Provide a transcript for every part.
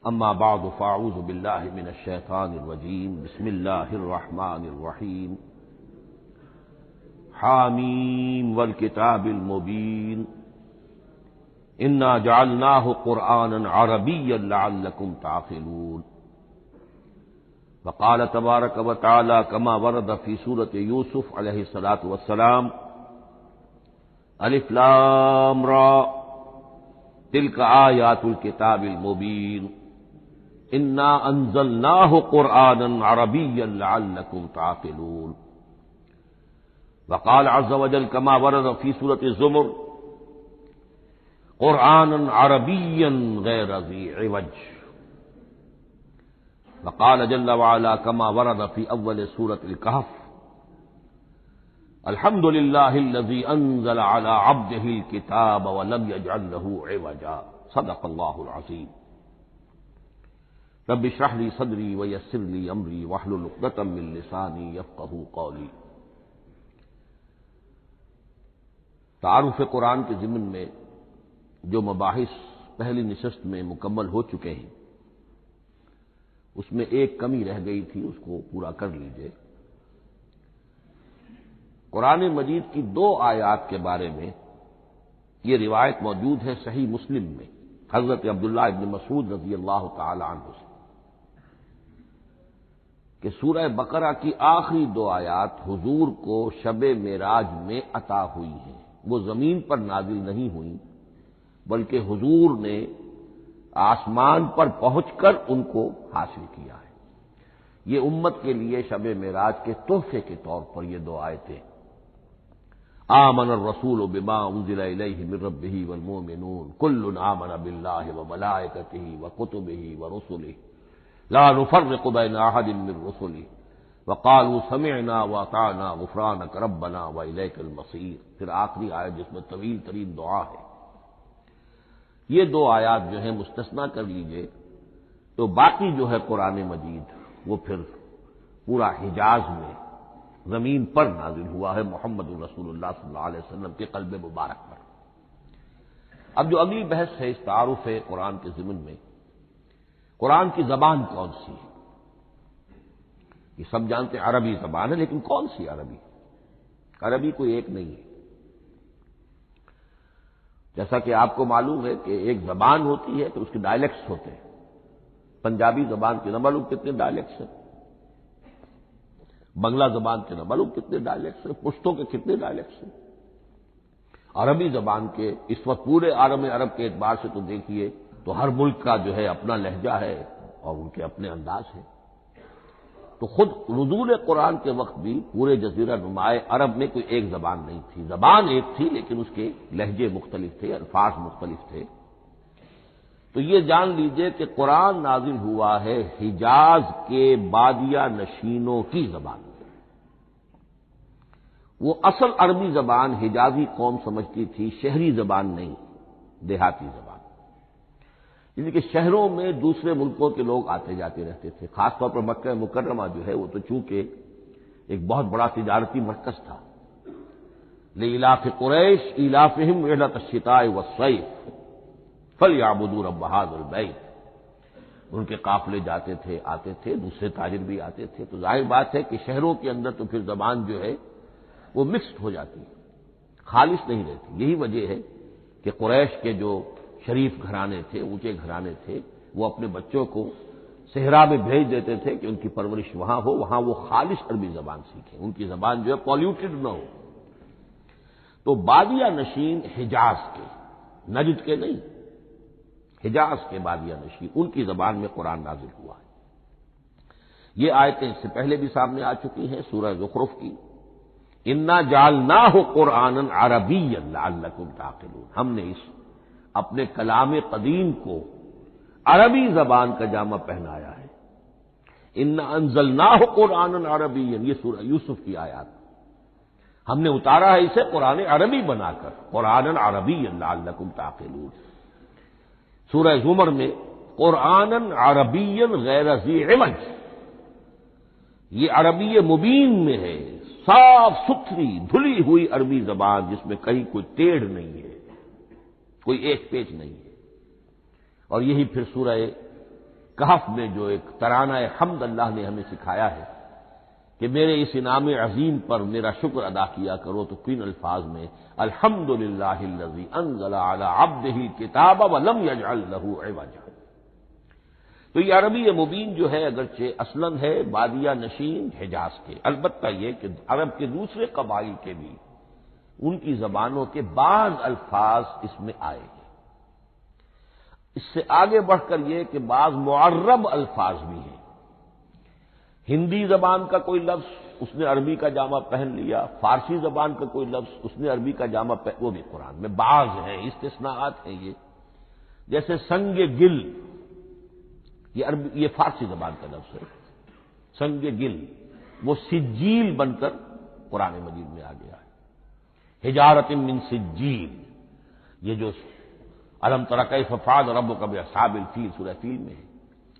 اما بعد فاعوذ باللہ من الشیطان الرجیم بسم اللہ الرحمن الرحیم حامیم والکتاب المبین انا جعلناہ قرآنا عربیا لعلکم تعقلون وقال تبارک وتعالی کما ورد فی سورۃ یوسف علیہ الصلاۃ والسلام الف لام را تلک آیات الکتاب المبین انا انزلناہ قرآنا عربیا لعلکم تعقلون وقال عز وجل كما ورد في سورة الزمر قرآنا عربيا غير ذي عوج وقال جل وعلا كما ورد في أول سورة الكهف الحمد لله الذي أنزل على عبده الكتاب ولم يجعل له عوجا صدق الله العظيم رب اشرح لي صدري ويسر لي أمري واحلل عقدة من لساني يفقهوا قولي۔ تعارف قرآن کے ضمن میں جو مباحث پہلی نشست میں مکمل ہو چکے ہیں اس میں ایک کمی رہ گئی تھی، اس کو پورا کر لیجئے۔ قرآن مجید کی 2 آیات کے بارے میں یہ روایت موجود ہے صحیح مسلم میں حضرت عبداللہ ابن مسعود رضی اللہ تعالی عنہ سے کہ سورہ بقرہ کی آخری 2 آیات حضور کو شب معراج میں عطا ہوئی ہیں، وہ زمین پر نازل نہیں ہوئی بلکہ حضور نے آسمان پر پہنچ کر ان کو حاصل کیا ہے۔ یہ امت کے لیے شب معراج کے تحفے کے طور پر یہ 2 آیتیں آمن الرسول بما انزل الیہ من ربہ والمؤمنون کل آمن باللہ وملائکتہ وکتبہ ورسلہ لا نفرق بین احد من رسلہ وقالوا سمعنا واطعنا غفرانک ربنا والیک المصیر، پھر آخری آیت جس میں طویل ترین دعا ہے۔ یہ 2 آیات جو ہیں مستثنا کر لیجئے تو باقی جو ہے قرآن مجید وہ پھر پورا حجاز میں زمین پر نازل ہوا ہے محمد رسول اللہ صلی اللہ علیہ وسلم کے قلب مبارک پر۔ اب جو اگلی بحث ہے اس تعارف قرآن کے ضمن میں، قرآن کی زبان کون سی ہے؟ یہ سب جانتے ہیں عربی زبان ہے، لیکن کون سی عربی؟ عربی کوئی ایک نہیں ہے۔ جیسا کہ آپ کو معلوم ہے کہ ایک زبان ہوتی ہے تو اس کے ڈائلیکٹس ہوتے ہیں۔ پنجابی زبان کے نہ معلوم کتنے ڈائلیکٹس ہیں، بنگلہ زبان کے نہ معلوم کتنے ڈائلیکٹس ہیں، پشتو کے کتنے ڈائلیکٹس ہیں۔ عربی زبان کے اس وقت پورے عالم عرب کے اعتبار سے تو دیکھیے تو ہر ملک کا جو ہے اپنا لہجہ ہے اور ان کے اپنے انداز ہے۔ تو خود نزول قرآن کے وقت بھی پورے جزیرہ نمائے عرب میں کوئی ایک زبان نہیں تھی، زبان ایک تھی لیکن اس کے لہجے مختلف تھے، الفاظ مختلف تھے۔ تو یہ جان لیجئے کہ قرآن نازل ہوا ہے حجاز کے بادیہ نشینوں کی زبان میں۔ وہ اصل عربی زبان حجازی قوم سمجھتی تھی، شہری زبان نہیں، دیہاتی زبان، یعنی کہ شہروں میں دوسرے ملکوں کے لوگ آتے جاتے رہتے تھے، خاص طور پر مکہ مکرمہ جو ہے وہ تو چونکہ ایک بہت بڑا تجارتی مرکز تھا۔ لإلاف قریش إلافهم رحلة الشتاء والصيف فليعبدوا رب هذا البيت، ان کے قافلے جاتے تھے، آتے تھے، دوسرے تاجر بھی آتے تھے، تو ظاہر بات ہے کہ شہروں کے اندر تو پھر زبان جو ہے وہ مکسڈ ہو جاتی ہے، خالص نہیں رہتی۔ یہی وجہ ہے کہ قریش کے جو شریف گھرانے تھے، اونچے گھرانے تھے، وہ اپنے بچوں کو صحرا میں بھیج دیتے تھے کہ ان کی پرورش وہاں ہو، وہاں وہ خالص عربی زبان سیکھیں، ان کی زبان جو ہے پالیوٹڈ نہ ہو۔ تو بادیہ نشین حجاز کے، نجد کے نہیں، حجاز کے بادیہ نشین، ان کی زبان میں قرآن نازل ہوا ہے۔ یہ آیتیں اس سے پہلے بھی سامنے آ چکی ہیں سورہ زخرف کی، انا جعلناہ قرآنا عربیا لعلکم تعقلون، ہم نے اس اپنے کلام قدیم کو عربی زبان کا جامہ پہنایا ہے۔ انا انزلناہ قرآنا عربیا، یہ سورہ یوسف کی آیات، ہم نے اتارا ہے اسے قرآن عربی بنا کر، قرآنا عربیا لعلکم تعقلون۔ سورہ زمر میں قرآنا عربیا غیر ذی عوج، یہ عربی مبین میں ہے، صاف ستھری دھلی ہوئی عربی زبان جس میں کہیں کوئی ٹیڑھ نہیں ہے، کوئی ایک پیچ نہیں ہے۔ اور یہی پھر سورہ کہف میں جو ایک ترانہ حمد اللہ نے ہمیں سکھایا ہے کہ میرے اس انعام عظیم پر میرا شکر ادا کیا کرو، تو کن الفاظ میں الحمدللہ الذی انزل علی عبدہ الکتاب ولم یجعل لہ عوجا۔ تو یہ عربی مبین جو ہے اگرچہ اصلاً ہے بادیہ نشین حجاز کے، البتہ یہ کہ عرب کے دوسرے قبائل کے بھی ان کی زبانوں کے بعض الفاظ اس میں آئے ہیں۔ اس سے آگے بڑھ کر یہ کہ بعض معرب الفاظ بھی ہیں۔ ہندی زبان کا کوئی لفظ اس نے عربی کا جامہ پہن لیا، فارسی زبان کا کوئی لفظ اس نے عربی کا جامہ پہن، وہ بھی قرآن میں بعض ہیں، استثناءات ہیں یہ۔ جیسے سنگ گل، یہ فارسی زبان کا لفظ ہے، سنگ گل، وہ سجیل بن کر قرآن مجید میں آ گیا ہے۔ حجارۃ من سجیل، یہ جو الم تر کیف فعل ربک باصحاب الفیل سورہ فیل میں ہے،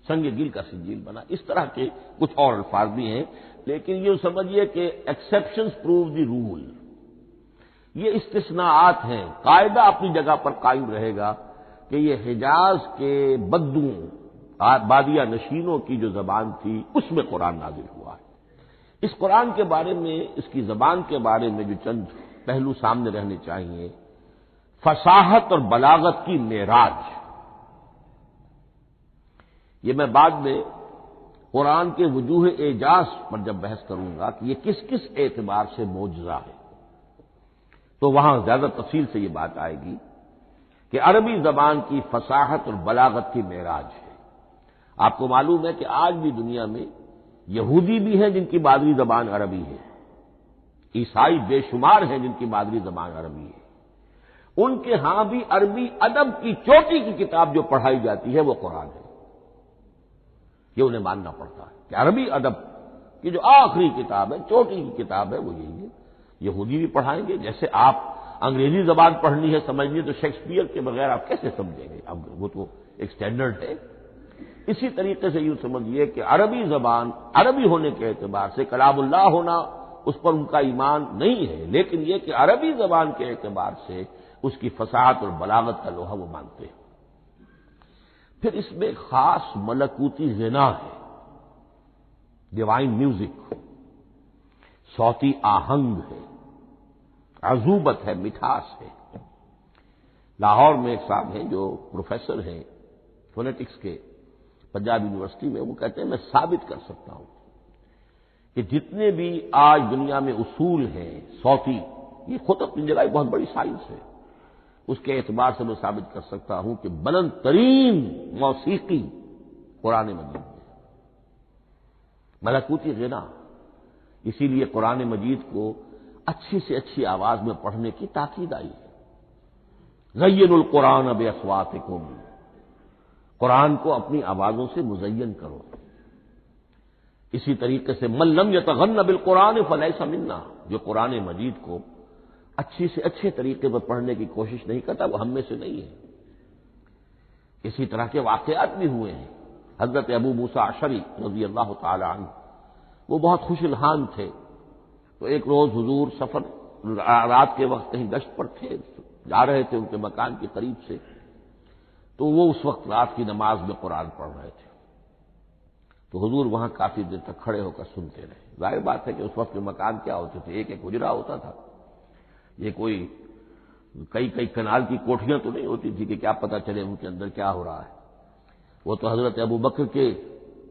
سنگ گل کا سجیل بنا۔ اس طرح کے کچھ اور الفاظ بھی ہیں، لیکن یہ سمجھیے کہ ایکسیپشنز پروو دی رول، یہ استثناءات ہیں، قاعدہ اپنی جگہ پر قائم رہے گا کہ یہ حجاز کے بدوؤں بادیہ نشینوں کی جو زبان تھی اس میں قرآن نازل ہوا ہے۔ اس قرآن کے بارے میں، اس کی زبان کے بارے میں جو چند پہلو سامنے رہنے چاہیے، فصاحت اور بلاغت کی معراج۔ یہ میں بعد میں قرآن کے وجوہ اعجاز پر جب بحث کروں گا کہ یہ کس کس اعتبار سے معجزہ ہے، تو وہاں زیادہ تفصیل سے یہ بات آئے گی کہ عربی زبان کی فصاحت اور بلاغت کی معراج ہے۔ آپ کو معلوم ہے کہ آج بھی دنیا میں یہودی بھی ہیں جن کی مادری زبان عربی ہے، عیسائی بے شمار ہیں جن کی مادری زبان عربی ہے، ان کے ہاں بھی عربی ادب کی چوٹی کی کتاب جو پڑھائی جاتی ہے وہ قرآن ہے۔ یہ انہیں ماننا پڑتا ہے کہ عربی ادب کی جو آخری کتاب ہے، چوٹی کی کتاب ہے، وہ یہی ہے۔ یہودی بھی پڑھائیں گے، جیسے آپ انگریزی زبان پڑھنی ہے سمجھنی تو شیکسپیئر کے بغیر آپ کیسے سمجھیں گے؟ اب وہ تو ایک سٹینڈرڈ ہے۔ اسی طریقے سے یوں سمجھیے کہ عربی زبان عربی ہونے کے اعتبار سے کلام اللہ ہونا اس پر ان کا ایمان نہیں ہے، لیکن یہ کہ عربی زبان کے اعتبار سے اس کی فصاحت اور بلاغت کا لوہا وہ مانتے ہیں۔ پھر اس میں خاص ملکوتی غنا ہے، ڈیوائن میوزک، صوتی آہنگ ہے، عذوبت ہے، مٹھاس ہے۔ لاہور میں ایک صاحب ہیں جو پروفیسر ہیں فونیٹکس کے پنجاب یونیورسٹی میں، وہ کہتے ہیں میں ثابت کر سکتا ہوں کہ جتنے بھی آج دنیا میں اصول ہیں صوتی، یہ خود اپنی جگہ ایک بہت بڑی سائنس ہے، اس کے اعتبار سے میں ثابت کر سکتا ہوں کہ بلند ترین موسیقی قرآن مجید میں ہے، ملکوتی غنا۔ اسی لیے قرآن مجید کو اچھی سے اچھی آواز میں پڑھنے کی تاکید آئی ہے۔ زینوا القرآن باصواتکم، قرآن کو اپنی آوازوں سے مزین کرو۔ اسی طریقے سے من لم یتغن بالقرآن فلیس منا، جو قرآن مجید کو اچھی سے اچھے طریقے پر پڑھنے کی کوشش نہیں کرتا وہ ہم میں سے نہیں ہے۔ اسی طرح کے واقعات بھی ہوئے ہیں۔ حضرت ابو موسیٰ اشعری رضی اللہ تعالی عنہ وہ بہت خوش الحان تھے، تو ایک روز حضور سفر رات کے وقت کہیں گشت پر تھے، جا رہے تھے ان کے مکان کے قریب سے، تو وہ اس وقت رات کی نماز میں قرآن پڑھ رہے تھے، تو حضور وہاں کافی دیر تک کھڑے ہو کر سنتے رہے۔ ظاہر بات ہے کہ اس وقت کے مکان کیا ہوتے تھے، ایک ایک حجرہ ہوتا تھا، یہ کوئی کئی کنال کی کوٹھیاں تو نہیں ہوتی تھی کہ کیا پتہ چلے ان کے اندر کیا ہو رہا ہے۔ وہ تو حضرت ابو بکر کے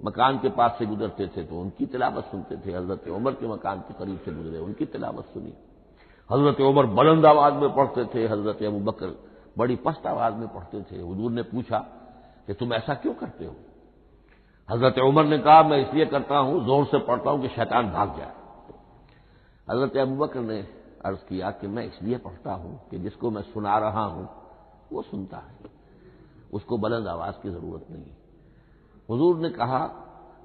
مکان کے پاس سے گزرتے تھے تو ان کی تلاوت سنتے تھے، حضرت عمر کے مکان کے قریب سے گزرے ان کی تلاوت سنی، حضرت عمر بلند آواز میں پڑھتے تھے، حضرت ابو بکر بڑی پست آواز میں پڑھتے تھے۔ حضور نے پوچھا کہ تم ایسا کیوں کرتے ہو؟ حضرت عمر نے کہا میں اس لیے کرتا ہوں، زور سے پڑھتا ہوں کہ شیطان بھاگ جائے۔ حضرت ابو بکر نے عرض کیا کہ میں اس لیے پڑھتا ہوں کہ جس کو میں سنا رہا ہوں وہ سنتا ہے، اس کو بلند آواز کی ضرورت نہیں۔ حضور نے کہا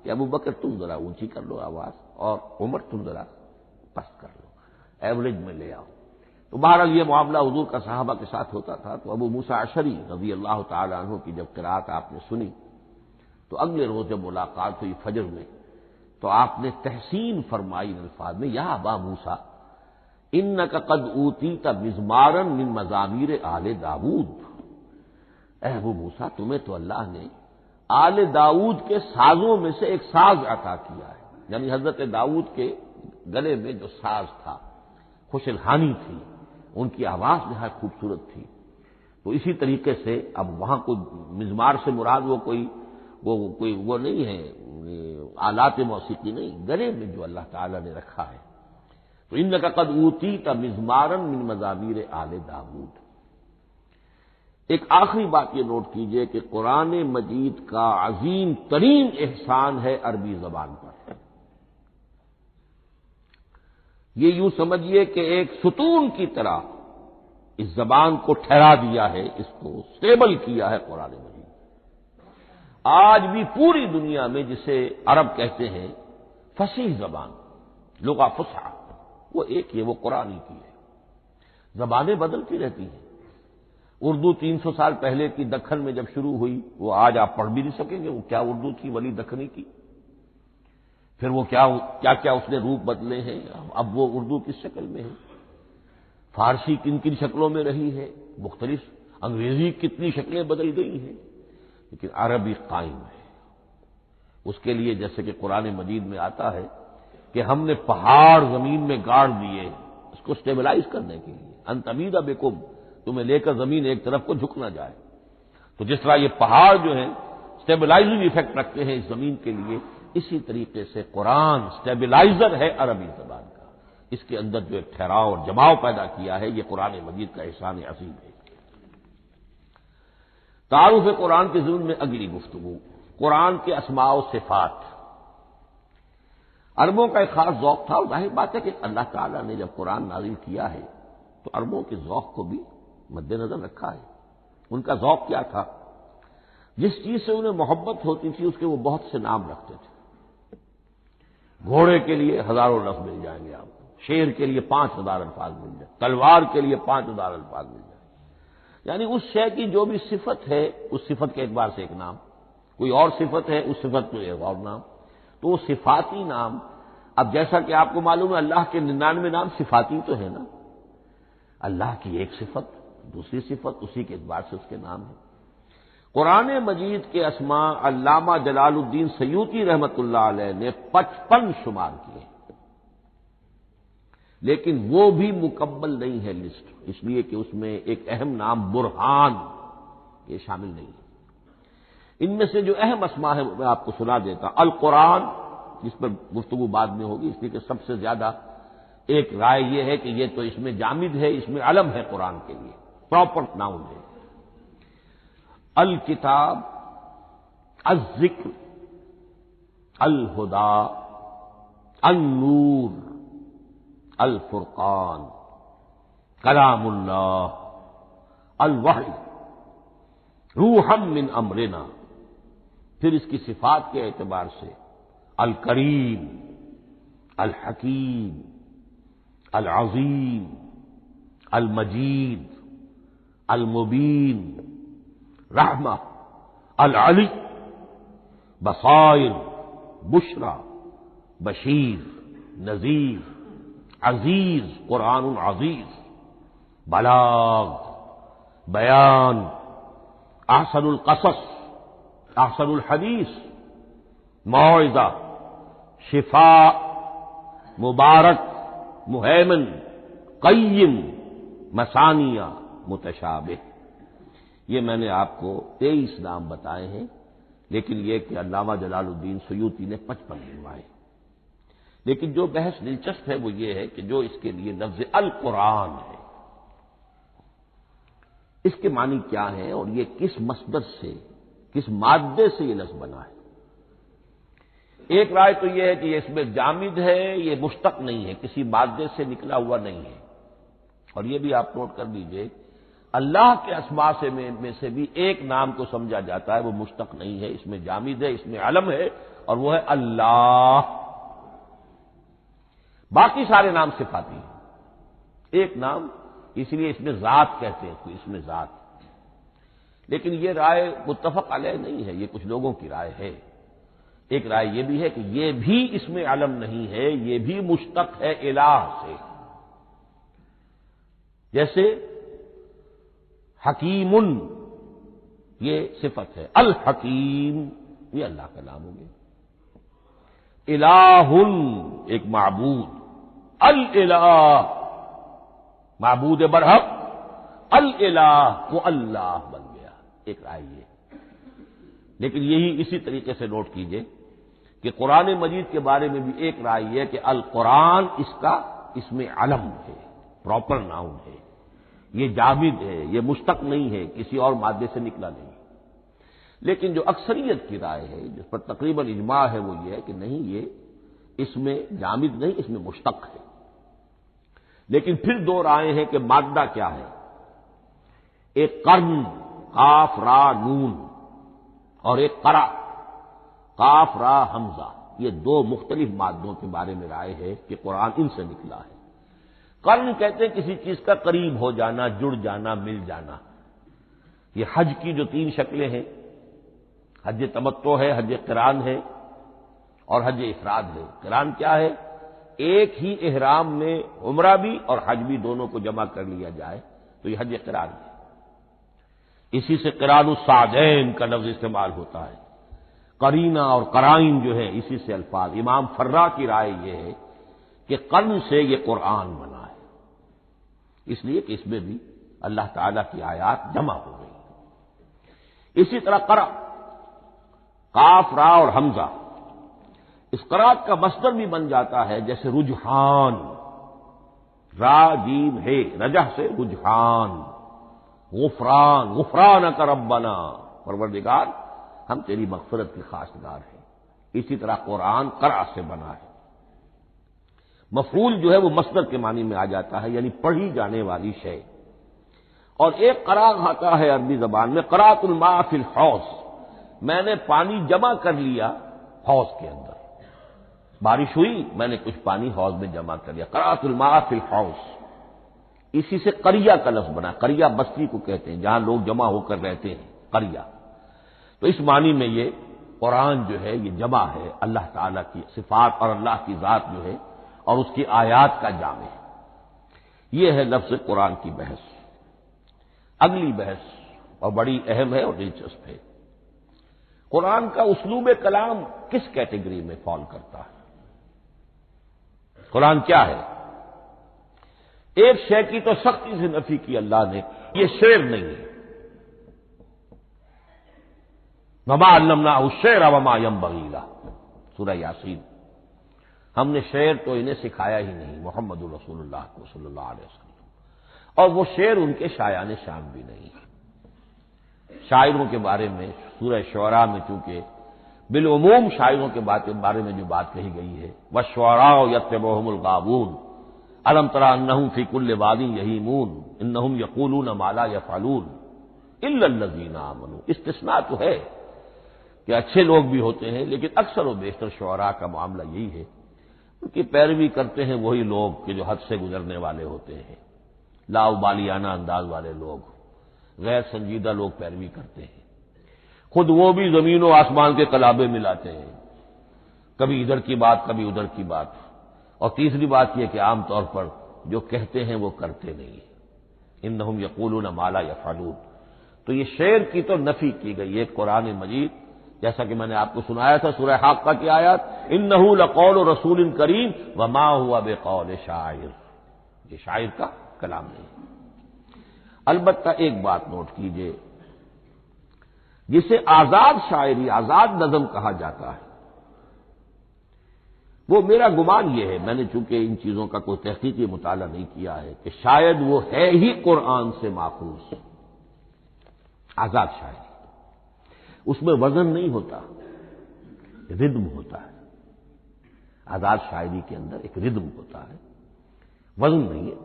کہ ابو بکر تم ذرا اونچی کر لو آواز، اور عمر تم ذرا پست کر لو، ایوریج میں لے آؤ۔ تو بہرحال یہ معاملہ حضور کا صحابہ کے ساتھ ہوتا تھا۔ تو ابو موسیٰ اشعری رضی اللہ تعالی عنہ کی جب قرات آپ نے سنی تو اگلے روز جب ملاقات ہوئی فجر میں تو آپ نے تحسین فرمائی الفاظ میں، یا ابا موسیٰ انک قد اوتیت مزمارا من مزامیر آل داود، اے ابو موسیٰ تمہیں تو اللہ نے آل داؤد کے سازوں میں سے ایک ساز عطا کیا ہے، یعنی حضرت داؤد کے گلے میں جو ساز تھا، خوش الحانی تھی، ان کی آواز نہایت خوبصورت تھی۔ تو اسی طریقے سے اب وہاں کوئی مزمار سے مراد وہ نہیں ہے، آلات موسیقی نہیں، گلے میں جو اللہ تعالیٰ نے رکھا ہے۔ تو انک قد اوتیت مزمارا من مزامیر آل داؤد۔ ایک آخری بات یہ نوٹ کیجئے کہ قرآن مجید کا عظیم ترین احسان ہے عربی زبان پر۔ یہ یوں سمجھیے کہ ایک ستون کی طرح اس زبان کو ٹھہرا دیا ہے، اس کو سٹیبل کیا ہے قرآن مجید۔ آج بھی پوری دنیا میں جسے عرب کہتے ہیں فصیح زبان، لغہ فصحی، وہ ایک ہے، وہ قرآن کی ہے۔ زبانیں بدلتی رہتی ہیں۔ اردو 300 سال پہلے کی دکن میں جب شروع ہوئی، وہ آج آپ پڑھ بھی نہیں سکیں گے وہ کیا اردو تھی ولی دکنی کی۔ پھر وہ کیا اس نے روپ بدلے ہیں، اب وہ اردو کس شکل میں ہے، فارسی کن کن شکلوں میں رہی ہے، مختلف، انگریزی کتنی شکلیں بدل گئی ہیں، لیکن عربی قائم ہے۔ اس کے لیے جیسے کہ قرآن مجید میں آتا ہے کہ ہم نے پہاڑ زمین میں گاڑ دیے اس کو سٹیبلائز کرنے کے لیے، ان تمید بکم، تمہیں لے کر زمین ایک طرف کو جھک نہ جائے۔ تو جس طرح یہ پہاڑ جو ہیں سٹیبلائزنگ ایفیکٹ رکھتے ہیں اس زمین کے لیے، اسی طریقے سے قرآن سٹیبلائزر ہے عربی زبان کا۔ اس کے اندر جو ایک ٹھہراؤ اور جماؤ پیدا کیا ہے، یہ قرآن مجید کا احسان عظیم ہے۔ تعارف قرآن کے ضمن میں اگلی گفتگو، قرآن کے اسماء و صفات۔ عربوں کا ایک خاص ذوق تھا، اور ظاہر بات ہے کہ اللہ تعالیٰ نے جب قرآن نازل کیا ہے تو عربوں کے ذوق کو بھی مد نظر رکھا ہے۔ ان کا ذوق کیا تھا؟ جس چیز سے انہیں محبت ہوتی تھی اس کے وہ بہت سے نام رکھتے تھے۔ گھوڑے کے لیے ہزاروں لفظ مل جائیں گے آپ کو، شیر کے لیے 5000 الفاظ مل جائیں، تلوار کے لیے 5000 الفاظ مل جائیں، یعنی اس شے کی جو بھی صفت ہے اس صفت کے اعتبار سے ایک نام، کوئی اور صفت ہے اس صفت میں ایک اور نام، تو وہ صفاتی نام۔ اب جیسا کہ آپ کو معلوم ہے اللہ کے 99 نام صفاتی تو ہے نا، اللہ کی ایک صفت دوسری صفت اسی کے اعتبار سے اس کے نام ہیں۔ قرآن مجید کے اسماء علامہ جلال الدین سیوطی رحمۃ اللہ علیہ نے 55 شمار کیے، لیکن وہ بھی مکمل نہیں ہے لسٹ، اس لیے کہ اس میں ایک اہم نام برہان یہ شامل نہیں ہے۔ ان میں سے جو اہم اسماء ہے میں آپ کو سنا دیتا۔ القرآن، جس پر گفتگو بعد میں ہوگی، اس لیے کہ سب سے زیادہ ایک رائے یہ ہے کہ یہ تو اس میں جامد ہے، اس میں علم ہے قرآن کے لیے، پراپر ناؤن ہے۔ الکتاب، الذکر، الہدا، النور، الفرقان، کلام اللہ، الوحی، روحا من امرنا۔ پھر اس کی صفات کے اعتبار سے الکریم، الحکیم، العظیم، المجید، المبین، رحمہ، العلی، بصائر، بشرا، بشیر، نذیر، عزیز، قرآن عزیز، بلاغ، بیان، احسن القصص، احسن الحدیث، موعظہ، شفاء، مبارک، مہیمن، قیم، مثانیہ، متشابہ۔ یہ میں نے آپ کو 23 نام بتائے ہیں، لیکن یہ کہ علامہ جلال الدین سیوطی نے 55 گنوائے۔ لیکن جو بحث دلچسپ ہے وہ یہ ہے کہ جو اس کے لیے لفظ القرآن ہے، اس کے معنی کیا ہے اور یہ کس مصدر سے، کس مادے سے یہ لفظ بنا ہے۔ ایک رائے تو یہ ہے کہ یہ اس میں جامد ہے، یہ مشتق نہیں ہے، کسی مادے سے نکلا ہوا نہیں ہے۔ اور یہ بھی آپ نوٹ کر لیجئے، اللہ کے اسماء میں سے بھی ایک نام کو سمجھا جاتا ہے، وہ مشتق نہیں ہے، اس میں جامد ہے، اس میں علم ہے، اور وہ ہے اللہ۔ باقی سارے نام صفاتی ہیں، ایک نام، اس لیے اس میں ذات کہتے ہیں، اس میں ذات۔ لیکن یہ رائے متفق علیہ نہیں ہے، یہ کچھ لوگوں کی رائے ہے۔ ایک رائے یہ بھی ہے کہ یہ بھی اس میں علم نہیں ہے، یہ بھی مشتق ہے الہ سے۔ جیسے حکیم، یہ صفت ہے۔ الحکیم یہ اللہ کا نام ہو گیا۔ الہ ایک معبود، الالہ معبود برحق، الالہ وہ اللہ بن گیا، ایک رائے یہ۔ لیکن یہی اسی طریقے سے نوٹ کیجئے کہ قرآن مجید کے بارے میں بھی ایک رائے ہے کہ القرآن اس کا اسم علم ہے، پراپر ناؤن ہے، یہ جامد ہے، یہ مشتق نہیں ہے، کسی اور مادے سے نکلا نہیں۔ لیکن جو اکثریت کی رائے ہے، جس پر تقریباً اجماع ہے، وہ یہ ہے کہ نہیں، یہ اس میں جامد نہیں، اس میں مشتق ہے۔ لیکن پھر دو رائے ہیں کہ مادہ کیا ہے۔ ایک قرن قاف را نون اور ایک قرا قاف را حمزہ، یہ دو مختلف مادوں کے بارے میں رائے ہے کہ قرآن ان سے نکلا ہے۔ قرن کہتے ہیں کسی چیز کا قریب ہو جانا، جڑ جانا، مل جانا۔ یہ حج کی جو 3 شکلیں ہیں، حج تمتع ہے، حج قران ہے اور حج افراد ہے۔ قران کیا ہے؟ ایک ہی احرام میں عمرہ بھی اور حج بھی دونوں کو جمع کر لیا جائے تو یہ حج قران ہے۔ اسی سے قران الصعدین کا لفظ استعمال ہوتا ہے۔ قرینہ اور قرائن جو ہے اسی سے الفاظ۔ امام فرا کی رائے یہ ہے کہ قرن سے یہ قرآن بنا ہے، اس لیے کہ اس میں بھی اللہ تعالی کی آیات جمع ہو گئی۔ اسی طرح قرأ قاف را اور حمزہ، اس قرأت کا مصدر بھی بن جاتا ہے، جیسے رجحان، را جیم ہے، رجح سے رجحان، غفران، غفرانک ربنا، پروردگار ہم تیری مغفرت کی خواستگار ہیں۔ اسی طرح قرآن قرأ سے بنا ہے۔ مفعول جو ہے وہ مصدر کے معنی میں آ جاتا ہے، یعنی پڑھی جانے والی شے۔ اور ایک قرأ آتا ہے عربی زبان میں، قرأت الماء فی الحوض، میں نے پانی جمع کر لیا حوض کے اندر، بارش ہوئی میں نے کچھ پانی حوض میں جمع کر لیا، قرأت الماء فی الحوض۔ اسی سے قریہ کا لفظ بنا، قریہ بستی کو کہتے ہیں جہاں لوگ جمع ہو کر رہتے ہیں، قریہ۔ تو اس معنی میں یہ قرآن جو ہے یہ جمع ہے، اللہ تعالیٰ کی صفات اور اللہ کی ذات جو ہے اور اس کی آیات کا جامع ہے۔ یہ ہے لفظ قرآن کی بحث۔ اگلی بحث اور بڑی اہم ہے اور دلچسپ ہے، قرآن کا اسلوب کلام کس کیٹیگری میں فال کرتا ہے؟ قرآن کیا ہے؟ ایک شے کی تو سختی سے نفی کی اللہ نے، یہ شعر نہیں ہے۔ وما علمناہ الشعر وما ينبغي له، سورہ یاسین۔ ہم نے شعر تو انہیں سکھایا ہی نہیں، محمد رسول اللہ کو صلی اللہ علیہ وسلم، اور وہ شعر ان کے شایان شان بھی نہیں ہے۔ شاعروں کے بارے میں سورہ شعراء میں چونکہ بالعموم شاعروں کے بارے میں جو بات کہی گئی ہے، والشعراء یتبعهم الغاوون الم تر انہم فی کل واد یہیمون انہم یقولون ما لا یفعلون الا الذین آمنوا۔ استثناء تو ہے کہ اچھے لوگ بھی ہوتے ہیں، لیکن اکثر و بیشتر شعراء کا معاملہ یہی ہے، ان کی پیروی کرتے ہیں وہی لوگ کہ جو حد سے گزرنے والے ہوتے ہیں، لاؤبالیانہ انداز والے لوگ، غیر سنجیدہ لوگ پیروی کرتے ہیں۔ خود وہ بھی زمین و آسمان کے قلابے ملاتے ہیں، کبھی ادھر کی بات کبھی ادھر کی بات۔ اور تیسری بات یہ کہ عام طور پر جو کہتے ہیں وہ کرتے نہیں ہیں، انہم یقولون ما لا یفعلون۔ تو یہ شعر کی تو نفی کی گئی ہے قرآن مجید، جیسا کہ میں نے آپ کو سنایا تھا سورہ حاقہ کی آیات، انہ لقول رسول کریم وما هو بقول شاعر، یہ شاعر کا کلام نہیں۔ البتہ ایک بات نوٹ کیجئے، جسے آزاد شاعری، آزاد نظم کہا جاتا ہے، وہ میرا گمان یہ ہے، میں نے چونکہ ان چیزوں کا کوئی تحقیقی مطالعہ نہیں کیا ہے، کہ شاید وہ ہے ہی قرآن سے ماخوذ آزاد شاعری۔ اس میں وزن نہیں ہوتا، ردم ہوتا ہے۔ آزاد شاعری کے اندر ایک ردم ہوتا ہے، وزن نہیں ہے،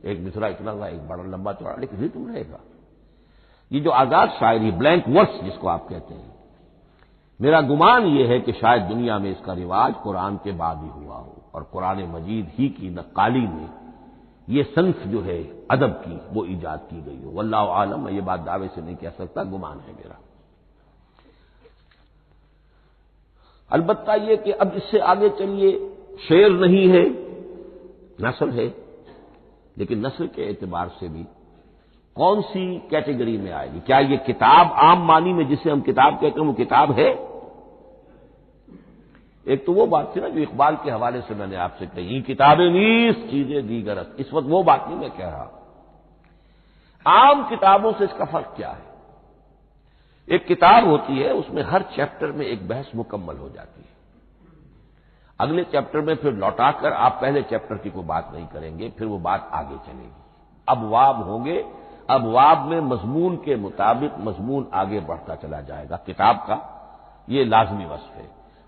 ایک مصرع اتنا بڑا ایک بڑا لمبا چوڑا، لیکن ردم رہے گا۔ یہ جو آزاد شاعری، بلینک ورس جس کو آپ کہتے ہیں، میرا گمان یہ ہے کہ شاید دنیا میں اس کا رواج قرآن کے بعد ہی ہوا ہو، اور قرآن مجید ہی کی نقالی میں یہ صنف جو ہے ادب کی وہ ایجاد کی گئی ہو۔ واللہ عالم، میں یہ بات دعوے سے نہیں کہہ سکتا، گمان ہے میرا۔ البتہ یہ کہ اب اس سے آگے چلیے، شعر نہیں ہے، نثر ہے، لیکن نثر کے اعتبار سے بھی کون سی کیٹیگری میں آئے گی؟ کیا یہ کتاب عام معنی میں جسے ہم کتاب کہتے ہیں وہ کتاب ہے؟ ایک تو وہ بات تھی نا جو اقبال کے حوالے سے میں نے آپ سے کہی، کتابیں نیز چیزیں دیگرت، اس وقت وہ بات نہیں میں کہہ رہا۔ عام کتابوں سے اس کا فرق کیا ہے؟ ایک کتاب ہوتی ہے، اس میں ہر چیپٹر میں ایک بحث مکمل ہو جاتی ہے، اگلے چیپٹر میں پھر لوٹا کر آپ پہلے چیپٹر کی کوئی بات نہیں کریں گے، پھر وہ بات آگے چلے گی، ابواب ہوں گے، ابواب میں مضمون کے مطابق مضمون آگے بڑھتا چلا جائے گا۔ کتاب کا یہ لازمی وصف ہے۔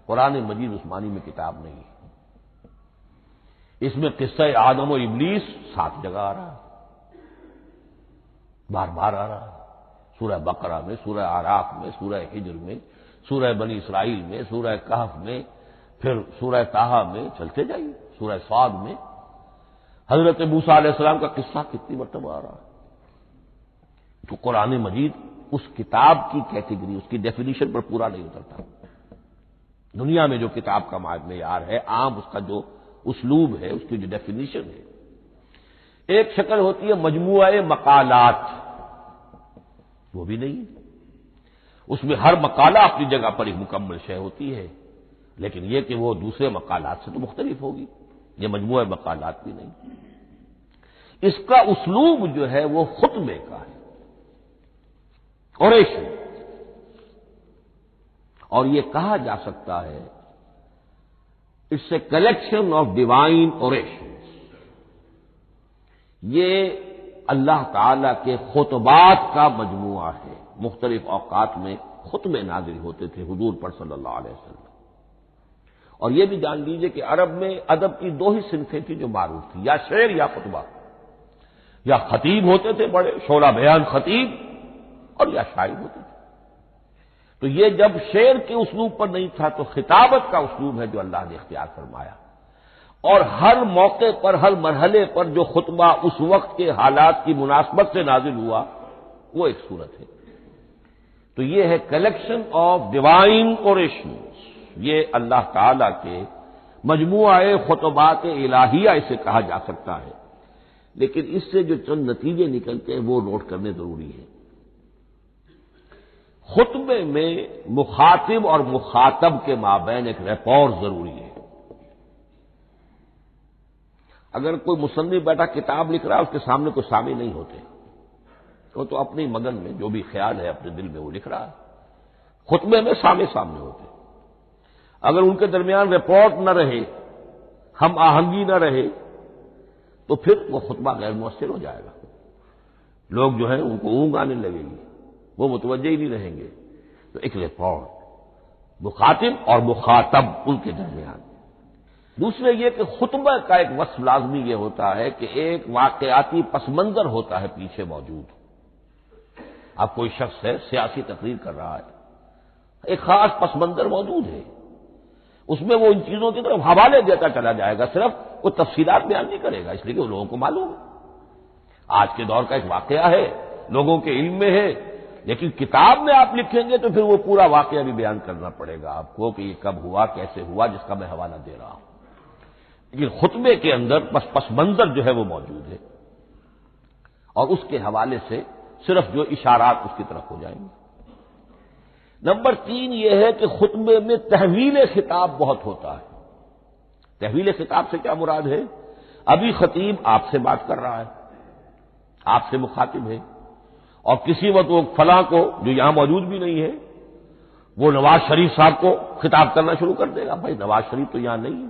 قرآن مجید عثمانی میں کتاب نہیں ہے، اس میں قصہ آدم و ابلیس 7 جگہ آ رہا ہے، بار بار آ رہا ہے، سورہ بقرہ میں، سورہ اعراف میں، سورہ ہجر میں، سورہ بنی اسرائیل میں، سورہ کہف میں، پھر سورہ طٰہٰ میں، چلتے جائیے، سورہ صاد میں حضرت موسیٰ علیہ السلام کا قصہ کتنی مرتبہ آ رہا ہے۔ تو قرآن مجید اس کتاب کی کیٹیگری، اس کی ڈیفینیشن پر پورا نہیں اترتا۔ دنیا میں جو کتاب کا معیار ہے، عام اس کا جو اسلوب ہے، اس کی جو ڈیفینیشن ہے، ایک شکل ہوتی ہے مجموعہ مقالات، وہ بھی نہیں ہے، اس میں ہر مقالہ اپنی جگہ پر ایک مکمل شے ہوتی ہے، لیکن یہ کہ وہ دوسرے مقالات سے تو مختلف ہوگی، یہ مجموعہ مقالات بھی نہیں۔ اس کا اسلوب جو ہے وہ خطبے کا ہے، اوریشن، اور یہ کہا جا سکتا ہے it's a collection of divine orations, یہ اللہ تعالی کے خطبات کا مجموعہ ہے۔ مختلف اوقات میں خطبے نازل ہوتے تھے حضور پر صلی اللہ علیہ وسلم، اور یہ بھی جان لیجئے کہ عرب میں ادب کی 2 ہی صنفیں تھیں جو معروف تھیں، یا شعر یا خطبہ، یا خطیب ہوتے تھے بڑے شعلہ بیان خطیب، اور یا شاعر ہوتے تھے۔ تو یہ جب شعر کے اسلوب پر نہیں تھا تو خطابت کا اسلوب ہے جو اللہ نے اختیار فرمایا، اور ہر موقع پر، ہر مرحلے پر جو خطبہ اس وقت کے حالات کی مناسبت سے نازل ہوا وہ ایک صورت ہے۔ تو یہ ہے کلیکشن آف ڈیوائن اوریشنز، یہ اللہ تعالی کے مجموعہ خطبات الہیہ اسے کہا جا سکتا ہے، لیکن اس سے جو چند نتیجے نکلتے ہیں وہ نوٹ کرنے ضروری ہے۔ خطبے میں مخاطب اور مخاطب کے مابین ایک ریپور ضروری ہے۔ اگر کوئی مصنف بیٹھا کتاب لکھ رہا ہے، اس کے سامنے کوئی سامع نہیں ہوتے، وہ تو اپنی مگن میں جو بھی خیال ہے اپنے دل میں وہ لکھ رہا ہے۔ خطبے میں سامنے ہوتے، اگر ان کے درمیان رپورٹ نہ رہے، ہم آہنگی نہ رہے، تو پھر وہ خطبہ غیر مؤثر ہو جائے گا، لوگ جو ہے ان کو اونگ آنے لگے گی، وہ متوجہ ہی نہیں رہیں گے۔ تو ایک رپورٹ مخاطب اور مخاطب ان کے درمیان۔ دوسرے یہ کہ خطبہ کا ایک وصف لازمی یہ ہوتا ہے کہ ایک واقعاتی پس منظر ہوتا ہے پیچھے موجود۔ اب کوئی شخص ہے سیاسی تقریر کر رہا ہے، ایک خاص پس منظر موجود ہے، اس میں وہ ان چیزوں کی طرف حوالے دیتا چلا جائے گا، صرف وہ تفصیلات بیان نہیں کرے گا، اس لیے کہ وہ لوگوں کو معلوم ہے آج کے دور کا ایک واقعہ ہے، لوگوں کے علم میں ہے، لیکن کتاب میں آپ لکھیں گے تو پھر وہ پورا واقعہ بھی بیان کرنا پڑے گا آپ کو کہ یہ کب ہوا، کیسے ہوا، جس کا میں حوالہ دے رہا ہوں۔ لیکن خطبے کے اندر بس پس منظر جو ہے وہ موجود ہے، اور اس کے حوالے سے صرف جو اشارات اس کی طرف ہو جائیں گے۔ نمبر 3 یہ ہے کہ خطبے میں تحویل خطاب بہت ہوتا ہے۔ تحویل خطاب سے کیا مراد ہے؟ ابھی خطیب آپ سے بات کر رہا ہے، آپ سے مخاطب ہے، اور کسی وقت وہ فلاں کو جو یہاں موجود بھی نہیں ہے، وہ نواز شریف صاحب کو خطاب کرنا شروع کر دے گا۔ بھائی نواز شریف تو یہاں نہیں ہے،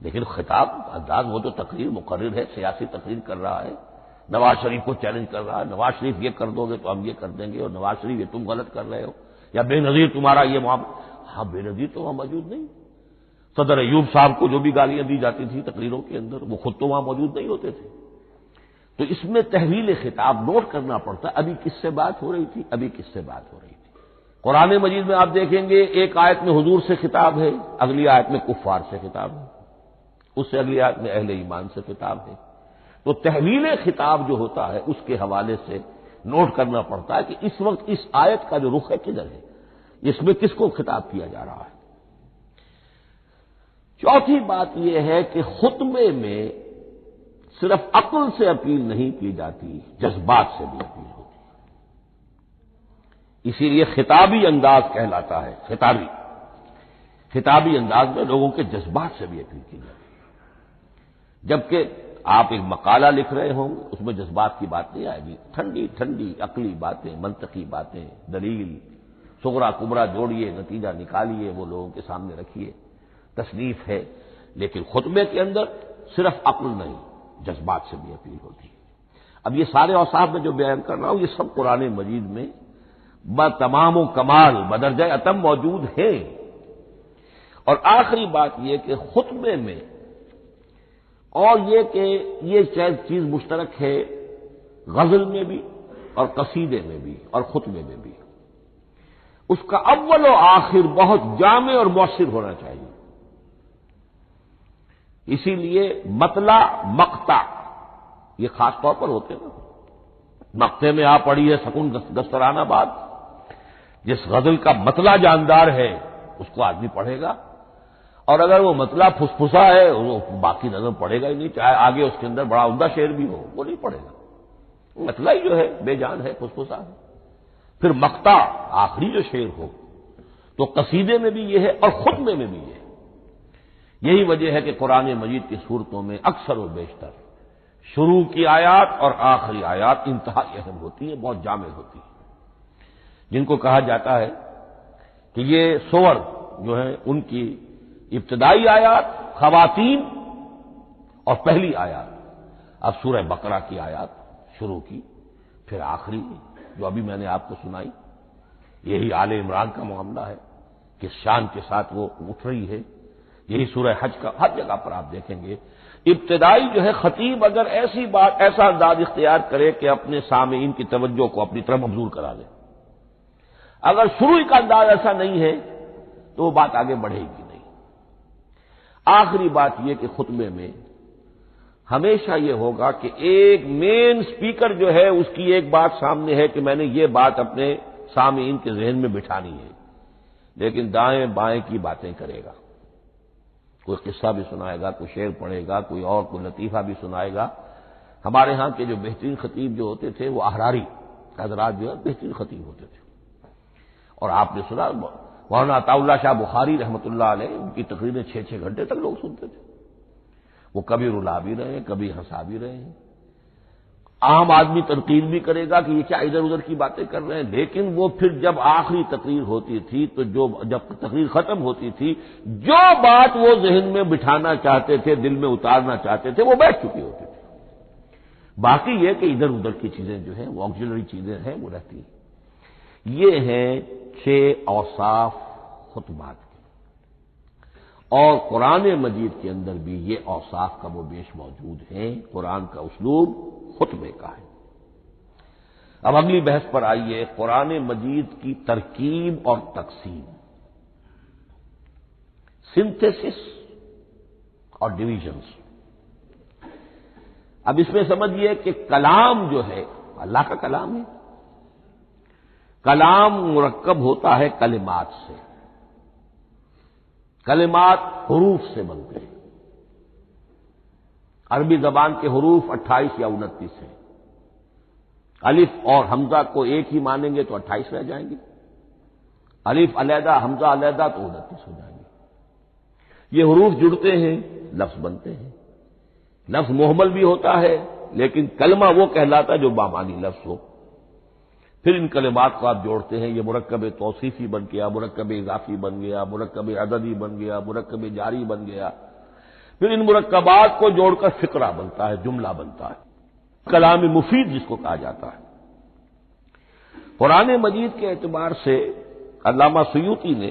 لیکن خطاب انداز وہ تو تقریر مقرر ہے، سیاسی تقریر کر رہا ہے، نواز شریف کو چیلنج کر رہا ہے، نواز شریف یہ کر دو گے تو ہم یہ کر دیں گے، اور نواز شریف یہ تم غلط کر رہے ہو، یا بے نظیر تمہارا یہ معاملہ۔ ہاں بے نظیر تو وہاں موجود نہیں، صدر ایوب صاحب کو جو بھی گالیاں دی جاتی تھی تقریروں کے اندر، وہ خود تو وہاں موجود نہیں ہوتے تھے۔ تو اس میں تحویل خطاب نوٹ کرنا پڑتا ہے، ابھی کس سے بات ہو رہی تھی، ابھی کس سے بات ہو رہی تھی۔ قرآن مجید میں آپ دیکھیں گے ایک آیت میں حضور سے خطاب ہے، اگلی آیت میں کفار سے خطاب ہے، اس سے اگلی آیت میں اہل ایمان سے خطاب ہے۔ تو تحویل خطاب جو ہوتا ہے اس کے حوالے سے نوٹ کرنا پڑتا ہے کہ اس وقت اس آیت کا جو رخ ہے کدھر ہے، اس میں کس کو خطاب کیا جا رہا ہے۔ چوتھی بات یہ ہے کہ خطبے میں صرف عقل سے اپیل نہیں کی جاتی، جذبات سے بھی اپیل ہوتی ہے۔ اسی لیے خطابی انداز کہلاتا ہے، خطابی انداز میں لوگوں کے جذبات سے بھی اپیل کی جاتی ہے۔ جبکہ آپ ایک مقالہ لکھ رہے ہوں اس میں جذبات کی بات نہیں آئے گی، ٹھنڈی ٹھنڈی عقلی باتیں، منطقی باتیں، دلیل صغرا کبرا جوڑیے، نتیجہ نکالیے، وہ لوگوں کے سامنے رکھیے، تصنیف ہے۔ لیکن خطبے کے اندر صرف عقل نہیں، جذبات سے بھی اپیل ہوتی ہے۔ اب یہ سارے اوصاف میں جو بیان کر رہا ہوں یہ سب قرآن مجید میں بتمام و کمال بدرجہ اتم موجود ہیں۔ اور آخری بات یہ کہ خطبے میں، اور یہ کہ یہ چیز مشترک ہے غزل میں بھی اور قصیدے میں بھی اور خطبے میں بھی، اس کا اول و آخر بہت جامع اور مؤثر ہونا چاہیے۔ اسی لیے مطلع مقطع یہ خاص طور پر ہوتے ہیں نا، مقطع میں آپ پڑھی ہے سکون دسترانہ باد، جس غزل کا مطلع جاندار ہے اس کو آدمی پڑھے گا، اور اگر وہ مطلع پھسپھسا ہے وہ باقی نظم پڑھے گا ہی نہیں، چاہے آگے اس کے اندر بڑا عمدہ شعر بھی ہو وہ نہیں پڑھے گا، مطلع ہی جو ہے بے جان ہے، پھسپھسا ہے۔ پھر مقطع آخری جو شعر ہو، تو قصیدے میں بھی یہ ہے اور خطبے میں بھی یہ ہے۔ یہی وجہ ہے کہ قرآن مجید کی صورتوں میں اکثر و بیشتر شروع کی آیات اور آخری آیات انتہائی اہم ہوتی ہیں، بہت جامع ہوتی ہیں، جن کو کہا جاتا ہے کہ یہ سور جو ہیں ان کی ابتدائی آیات، خواتین اور پہلی آیات۔ اب سورہ بقرہ کی آیات شروع کی، پھر آخری جو ابھی میں نے آپ کو سنائی، یہی آل عمران کا معاملہ ہے، کس شان کے ساتھ وہ اٹھ رہی ہے۔ یہی سورہ حج کا ہر جگہ پر آپ دیکھیں گے ابتدائی جو ہے خطیب اگر ایسی بات، ایسا انداز اختیار کرے کہ اپنے سامعین کی توجہ کو اپنی طرف مبذول کرا دے، اگر شروع کا انداز ایسا نہیں ہے تو وہ بات آگے بڑھے گی نہیں۔ آخری بات یہ کہ خطبے میں ہمیشہ یہ ہوگا کہ ایک مین سپیکر جو ہے اس کی ایک بات سامنے ہے کہ میں نے یہ بات اپنے سامعین کے ذہن میں بٹھانی ہے، لیکن دائیں بائیں کی باتیں کرے گا، کوئی قصہ بھی سنائے گا، کوئی شعر پڑھے گا، کوئی اور کوئی لطیفہ بھی سنائے گا۔ ہمارے ہاں کے جو بہترین خطیب جو ہوتے تھے وہ احراری حضرات جو ہے بہترین خطیب ہوتے تھے، اور آپ نے سنا مولانا عطا اللہ شاہ بخاری رحمۃ اللہ علیہ ان کی تقریریں 6 گھنٹے تک لوگ سنتے تھے، وہ کبھی رلا بھی رہے ہیں، کبھی ہنسا بھی رہے ہیں۔ عام آدمی تنقید بھی کرے گا کہ یہ کیا ادھر ادھر کی باتیں کر رہے ہیں، لیکن وہ پھر جب آخری تقریر ہوتی تھی تو جب تقریر ختم ہوتی تھی جو بات وہ ذہن میں بٹھانا چاہتے تھے، دل میں اتارنا چاہتے تھے، وہ بیٹھ چکی ہوتی تھی۔ باقی یہ کہ ادھر ادھر کی چیزیں جو ہیں وہ آکسیلری چیزیں ہیں وہ رہتی ہیں۔ یہ ہیں 6 اوصاف خطبات کے، اور قرآن مجید کے اندر بھی یہ اوصاف کم و بیش موجود ہیں۔ قرآن کا اسلوب خطبے کا ہے۔ اب اگلی بحث پر آئیے، قرآن مجید کی ترکیب اور تقسیم، سنتھیسس اور ڈویژنز۔ اب اس میں سمجھیے کہ کلام جو ہے اللہ کا کلام ہے، کلام مرکب ہوتا ہے کلمات سے، کلمات حروف سے بنتے ہیں۔ عربی زبان کے حروف 28 یا 29 ہیں، الف اور حمزہ کو ایک ہی مانیں گے تو 28 رہ جائیں گے، الف علیحدہ حمزہ علیحدہ تو 29 ہو جائیں گے۔ یہ حروف جڑتے ہیں، لفظ بنتے ہیں۔ لفظ محمل بھی ہوتا ہے لیکن کلمہ وہ کہلاتا ہے جو بامانی لفظ ہو۔ پھر ان کلمات کو آپ جوڑتے ہیں، یہ مرکب توصیفی بن گیا، مرکب اضافی بن گیا، مرکب عددی بن گیا، مرکب جاری بن گیا۔ پھر ان مرکبات کو جوڑ کر فقرہ بنتا ہے، جملہ بنتا ہے، کلام مفید جس کو کہا جاتا ہے۔ قرآن مجید کے اعتبار سے علامہ سیوطی نے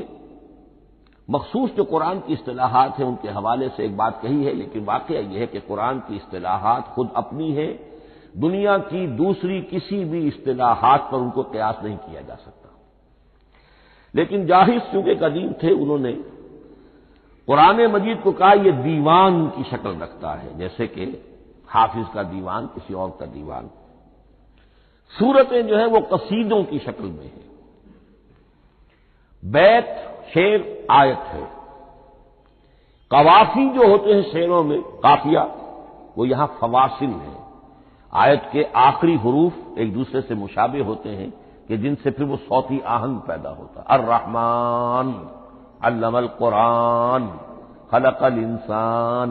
مخصوص جو قرآن کی اصطلاحات ہیں ان کے حوالے سے ایک بات کہی ہے، لیکن واقعہ یہ ہے کہ قرآن کی اصطلاحات خود اپنی ہیں، دنیا کی دوسری کسی بھی اصطلاحات پر ان کو قیاس نہیں کیا جا سکتا۔ لیکن جاہز چونکہ قدیم تھے، انہوں نے قرآن مجید کو کہا یہ دیوان کی شکل رکھتا ہے، جیسے کہ حافظ کا دیوان، کسی اور کا دیوان۔ سورتیں جو ہیں وہ قصیدوں کی شکل میں ہیں، بیت شعر آیت ہے، قوافی جو ہوتے ہیں شعروں میں قافیہ وہ یہاں فواصل ہے، آیت کے آخری حروف ایک دوسرے سے مشابہ ہوتے ہیں کہ جن سے پھر وہ صوتی آہنگ پیدا ہوتا ہے۔ الرحمن علم القرآن خلق الانسان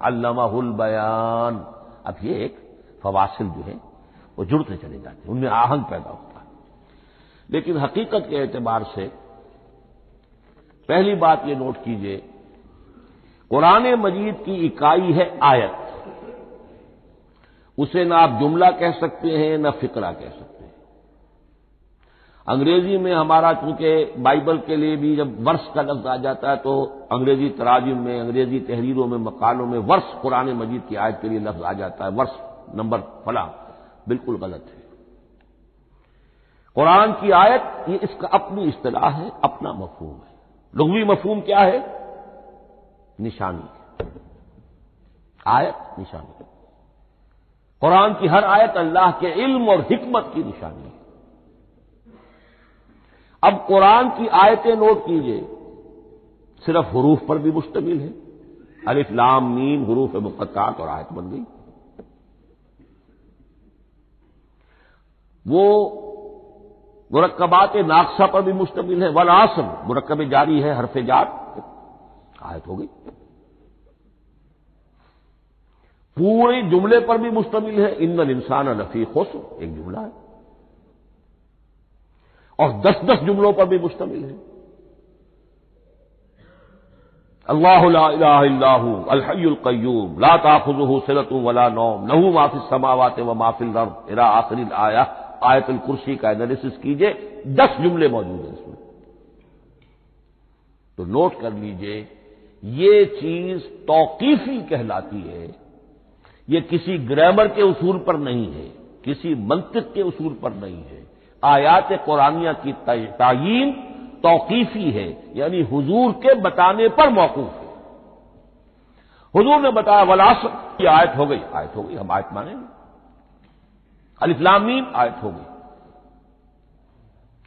علمہ البیان۔ اب یہ ایک فواصل جو ہے وہ جڑتے چلے جاتے ہیں، ان میں آہنگ پیدا ہوتا ہے۔ لیکن حقیقت کے اعتبار سے پہلی بات یہ نوٹ کیجئے، قرآن مجید کی اکائی ہے آیت، اسے نہ آپ جملہ کہہ سکتے ہیں نہ فقرہ کہہ سکتے ہیں۔ انگریزی میں ہمارا چونکہ بائبل کے لیے بھی جب ورس کا لفظ آ جاتا ہے تو انگریزی تراجم میں، انگریزی تحریروں میں، مقالوں میں ورس قرآن مجید کی آیت کے لیے لفظ آ جاتا ہے، ورس نمبر فلاں، بالکل غلط ہے۔ قرآن کی آیت یہ اس کا اپنی اصطلاح ہے، اپنا مفہوم ہے۔ لغوی مفہوم کیا ہے؟ نشانی، آیت نشانی۔ قرآن کی ہر آیت اللہ کے علم اور حکمت کی نشانی ہے۔ اب قرآن کی آیتیں نوٹ کیجئے، صرف حروف پر بھی مشتمل ہے، الف لام میم حروف مقطعات اور آیت بن گئی۔ وہ مرکبات ناقصہ پر بھی مشتمل ہے، والعصر مرکب جاری ہے، حرف جار آیت ہو گئی۔ پورے جملے پر بھی مشتمل ہے، ان الانسان لفی خسر ایک جملہ ہے، اور 10 جملوں پر بھی مشتمل ہے۔ اللہ لا الہ الا هو الحی القیوم لا تأخذہ سنۃ ولا نوم لہ ما فی السماوات وما فی الارض الی آخر الآیہ۔ آیت الکرسی کا انالیسس کیجئے، 10 جملے موجود ہیں اس میں۔ تو نوٹ کر لیجئے، یہ چیز توقیفی کہلاتی ہے، یہ کسی گرامر کے اصول پر نہیں ہے، کسی منطق کے اصول پر نہیں ہے۔ آیات قرآنیہ کی تعیین توقیفی ہے، یعنی حضور کے بتانے پر موقوف ہے۔ حضور نے بتایا والعصر، یہ آیت ہو گئی، آیت ہو گئی، ہم آیت مانیں گے۔ الف لام میم آیت ہو گئی۔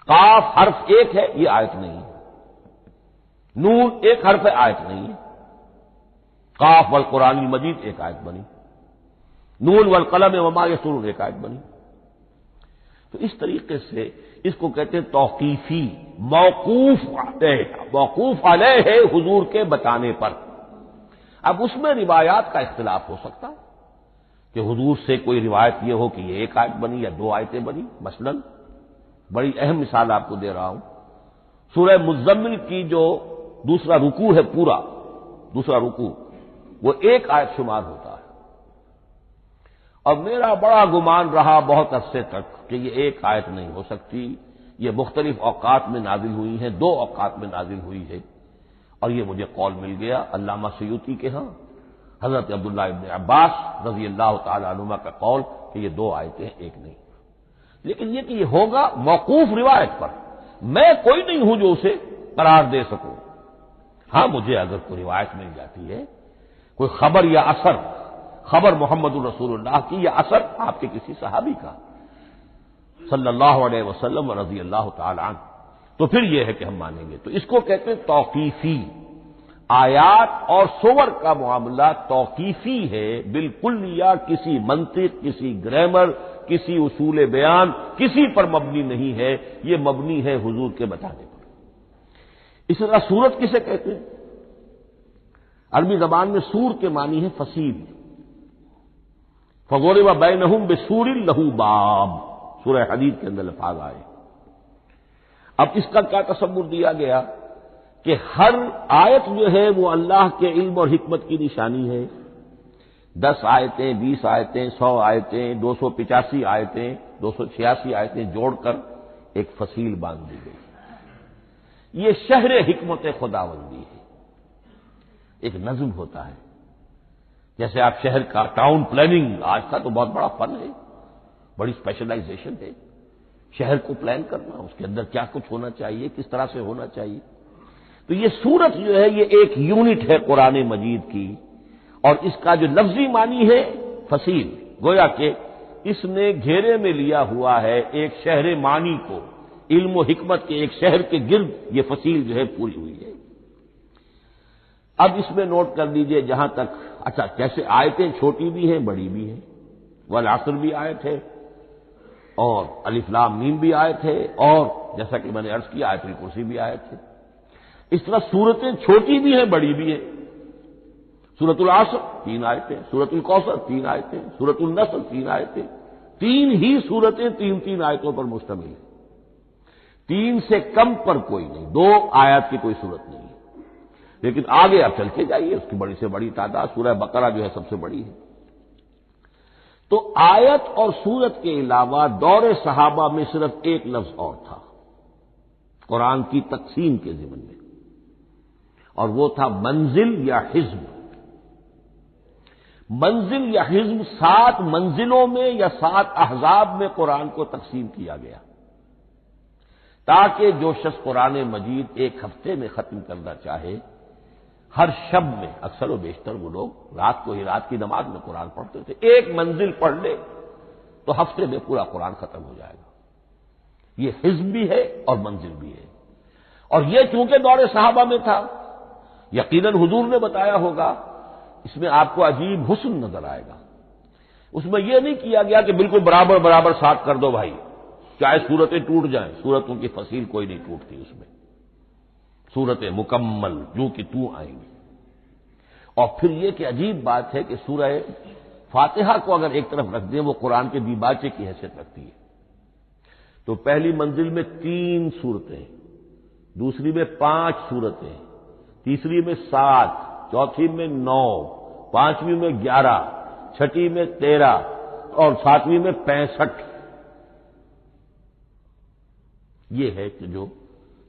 قاف حرف ایک ہے، یہ آیت نہیں ہے۔ نون ایک حرف ہے، آیت نہیں ہے۔ قاف والقرآن المجید ایک آیت بنی، نون والقلم وما یسطرون ایک آیت بنی۔ تو اس طریقے سے اس کو کہتے ہیں توقیفی، موقوف علیہ ہے حضور کے بتانے پر۔ اب اس میں روایات کا اختلاف ہو سکتا ہے کہ حضور سے کوئی روایت یہ ہو کہ یہ ایک آیت بنی یا 2 آیتیں بنی۔ مثلا بڑی اہم مثال آپ کو دے رہا ہوں، سورہ مزمل کی جو دوسرا رکوع ہے، پورا دوسرا رکوع وہ 1 آیت شمار ہوتا ہے، اور میرا بڑا گمان رہا بہت عرصے تک کہ یہ 1 آیت نہیں ہو سکتی، یہ مختلف اوقات میں نازل ہوئی ہیں، 2 اوقات میں نازل ہوئی ہے، اور یہ مجھے قول مل گیا علامہ سیوطی کے ہاں، حضرت عبداللہ ابن عباس رضی اللہ تعالی عنہما کا قول کہ یہ 2 آیتیں ہیں، 1 نہیں۔ لیکن یہ کہ یہ ہوگا موقوف روایت پر، میں کوئی نہیں ہوں جو اسے قرار دے سکوں۔ ہاں مجھے اگر کوئی روایت مل جاتی ہے، کوئی خبر یا اثر، خبر محمد الرسول اللہ کی یا اثر آپ کے کسی صحابی کا صلی اللہ علیہ وسلم و رضی اللہ تعالی عنہ، تو پھر یہ ہے کہ ہم مانیں گے۔ تو اس کو کہتے ہیں توقیفی۔ آیات اور سور کا معاملہ توقیفی ہے، بالکل یا کسی منطق، کسی گرامر، کسی اصول بیان، کسی پر مبنی نہیں ہے، یہ مبنی ہے حضور کے بتانے پر۔ اس طرح سورت کسے کہتے ہیں؟ عربی زبان میں سور کے معنی ہے فصیل۔ فضرب بینہم بسور لہ باب، سورہ حدید کے اندر الفاظ آئے۔ اب اس کا کیا تصور دیا گیا کہ ہر آیت جو ہے وہ اللہ کے علم اور حکمت کی نشانی ہے۔ 10 آیتیں، 20 آیتیں، 100 آیتیں، 285 آیتیں، 286 آیتیں جوڑ کر ایک فصیل باندھ دی گئی۔ یہ شہر حکمت خداوندی ہے، ایک نظم ہوتا ہے۔ جیسے آپ شہر کا ٹاؤن پلاننگ آج کا تو بہت بڑا فن ہے، بڑی اسپیشلائزیشن ہے، شہر کو پلان کرنا، اس کے اندر کیا کچھ ہونا چاہیے، کس طرح سے ہونا چاہیے۔ تو یہ سورت جو ہے یہ ایک یونٹ ہے قرآن مجید کی، اور اس کا جو لفظی معنی ہے فصیل، گویا کہ اس نے گھیرے میں لیا ہوا ہے ایک شہر معنی کو، علم و حکمت کے ایک شہر کے گرد یہ فصیل جو ہے پوری ہوئی ہے۔ اب اس میں نوٹ کر لیجئے، جہاں تک اچھا جیسے آیتیں چھوٹی بھی ہیں بڑی بھی ہیں، والعصر بھی آیت ہے اور الف لام میم بھی آیت ہے، اور جیسا کہ میں نے عرض کیا آیت الکرسی بھی آیت ہے۔ اس طرح سورتیں چھوٹی بھی ہیں بڑی بھی ہیں۔ سورۃ العصر 3 آیتیں، سورۃ الکوثر 3 آیتیں، سورۃ النصر 3 آیتیں، 3 ہی سورتیں 3 آیتوں پر مشتمل ہیں، 3 سے کم پر کوئی نہیں، 2 آیات کی کوئی صورت نہیں ہے۔ لیکن آگے آپ چلتے جائیے، اس کی بڑی سے بڑی تعداد سورہ بقرہ جو ہے سب سے بڑی ہے۔ تو آیت اور سورت کے علاوہ دور صحابہ میں صرف ایک لفظ اور تھا قرآن کی تقسیم کے ضمن میں، اور وہ تھا منزل یا حزب۔ منزل یا حزب 7 منزلوں میں یا 7 احزاب میں قرآن کو تقسیم کیا گیا، تاکہ جو شخص قرآن مجید ایک ہفتے میں ختم کرنا چاہے، ہر شب میں اکثر و بیشتر وہ لوگ رات کو ہی رات کی نماز میں قرآن پڑھتے تھے، ایک منزل پڑھ لے تو ہفتے میں پورا قرآن ختم ہو جائے گا۔ یہ حزب بھی ہے اور منزل بھی ہے، اور یہ چونکہ دور صحابہ میں تھا، یقیناً حضور نے بتایا ہوگا، اس میں آپ کو عجیب حسن نظر آئے گا۔ اس میں یہ نہیں کیا گیا کہ بالکل برابر برابر ساتھ کر دو بھائی، چاہے صورتیں ٹوٹ جائیں، صورتوں کی فصیل کوئی نہیں ٹوٹتی اس میں، صورتیں مکمل جو کہ تو آئیں گی۔ اور پھر یہ کہ عجیب بات ہے کہ سورہ فاتحہ کو اگر ایک طرف رکھ دیں، وہ قرآن کے دیباچے کی حیثیت رکھتی ہے، تو پہلی منزل میں 3 سورتیں، دوسری میں 5 سورتیں، تیسری میں 7، چوتھی میں 9، پانچویں میں 11، چھٹی میں 13 اور 7ویں میں 65۔ یہ ہے کہ جو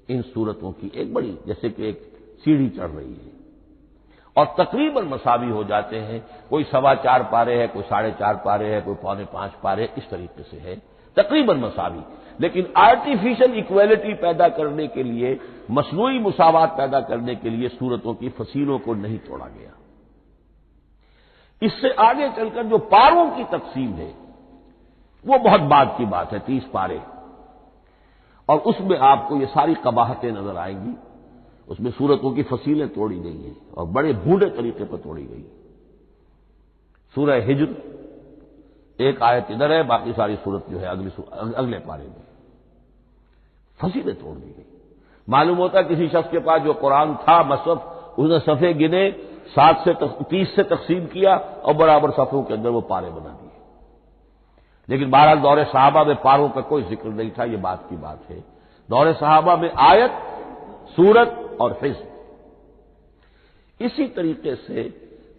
ان صورتوں کی ایک بڑی جیسے کہ ایک سیڑھی چڑھ رہی ہے، اور تقریباً مساوی ہو جاتے ہیں، کوئی 4.25 پارے ہے، کوئی 4.5 پارے ہے، کوئی 4.25 پارے، اس طریقے سے ہے، تقریباً مساوی۔ لیکن آرٹیفیشل ایکویلٹی پیدا کرنے کے لیے، مصنوعی مساوات پیدا کرنے کے لیے صورتوں کی فصیلوں کو نہیں توڑا گیا۔ اس سے آگے چل کر جو پاروں کی تقسیم ہے وہ بہت بعد کی بات ہے، 30 پارے، اور اس میں آپ کو یہ ساری قباحتیں نظر آئیں گی۔ اس میں صورتوں کی فصیلیں توڑی گئی ہیں اور بڑے بھونڈے طریقے پر توڑی گئی۔ سورہ ہجر ایک آیت ادھر ہے، باقی ساری صورت جو ہے اگلے پارے میں فصیلیں توڑ دی گئی۔ معلوم ہوتا ہے کسی شخص کے پاس جو قرآن تھا مصحف، اس نے صفحے گنے، 7 سے 30 سے تقسیم کیا اور برابر صفحوں کے اندر وہ پارے بنا دیے۔ لیکن بہرحال دور صحابہ میں پاروں کا کوئی ذکر نہیں تھا، یہ بات کی بات ہے۔ دور صحابہ میں آیت، سورت اور حزب۔ اسی طریقے سے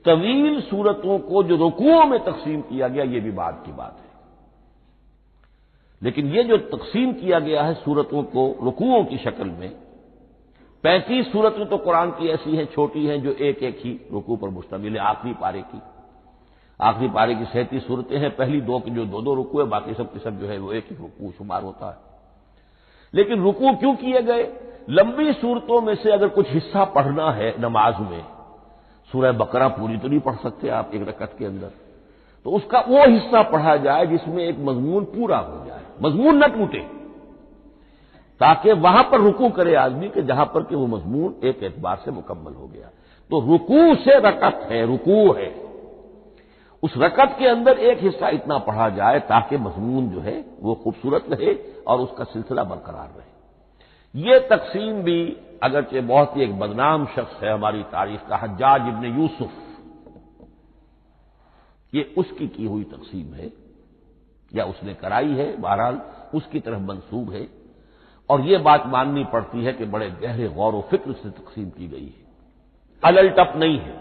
طویل سورتوں کو جو رکوعوں میں تقسیم کیا گیا، یہ بھی بات کی بات ہے۔ لیکن یہ جو تقسیم کیا گیا ہے سورتوں کو رکوعوں کی شکل میں، 35 سورتیں تو قرآن کی ایسی ہیں چھوٹی ہیں جو ایک ایک ہی رکوع پر مشتمل ہے، آخری پارے کی۔ آخری پارے کی 37 صورتیں ہیں، پہلی 2 کی جو 2 رکوع ہے، باقی سب کی سب جو ہے وہ ایک ہی رکوع شمار ہوتا ہے۔ لیکن رکوع کیوں کیے گئے؟ لمبی صورتوں میں سے اگر کچھ حصہ پڑھنا ہے نماز میں، سورہ بقرہ پوری تو نہیں پڑھ سکتے آپ ایک رکعت کے اندر، تو اس کا وہ حصہ پڑھا جائے جس میں ایک مضمون پورا ہو جائے، مضمون نہ ٹوٹے، تاکہ وہاں پر رکوع کرے آدمی کہ جہاں پر کہ وہ مضمون ایک اعتبار سے مکمل ہو گیا۔ تو رکوع سے رکعت ہے، رکوع ہے، اس رکعت کے اندر ایک حصہ اتنا پڑھا جائے تاکہ مضمون جو ہے وہ خوبصورت رہے اور اس کا سلسلہ برقرار رہے۔ یہ تقسیم بھی اگرچہ بہت ہی ایک بدنام شخص ہے ہماری تاریخ کا، حجاج ابن یوسف، یہ اس کی ہوئی تقسیم ہے یا اس نے کرائی ہے، بہرحال اس کی طرف منسوب ہے، اور یہ بات ماننی پڑتی ہے کہ بڑے گہرے غور و فکر سے تقسیم کی گئی ہے، الل ٹپ نہیں ہے،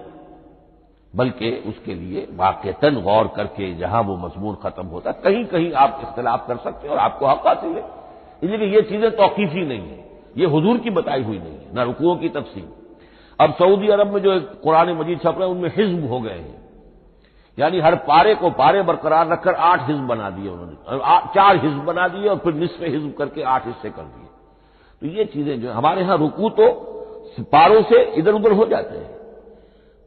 بلکہ اس کے لیے واقعتاً غور کر کے جہاں وہ مضمون ختم ہوتا ہے، کہیں کہیں آپ اختلاف کر سکتے ہیں اور آپ کو حق حاصل ہے، اس لیے کہ یہ چیزیں توقیفی نہیں ہیں، یہ حضور کی بتائی ہوئی نہیں ہے، نہ رکوعوں کی تقسیم۔ اب سعودی عرب میں جو قرآن مجید چھپ رہے ہیں ان میں حزب ہو گئے ہیں، یعنی ہر پارے کو پارے برقرار رکھ کر 8 حزب بنا دیے انہوں نے، 4 حزب بنا دیے اور پھر نصف حزب کر کے 8 حصے کر دیے۔ تو یہ چیزیں جو ہمارے ہاں رکوع تو پاروں سے ادھر ادھر ہو جاتے ہیں،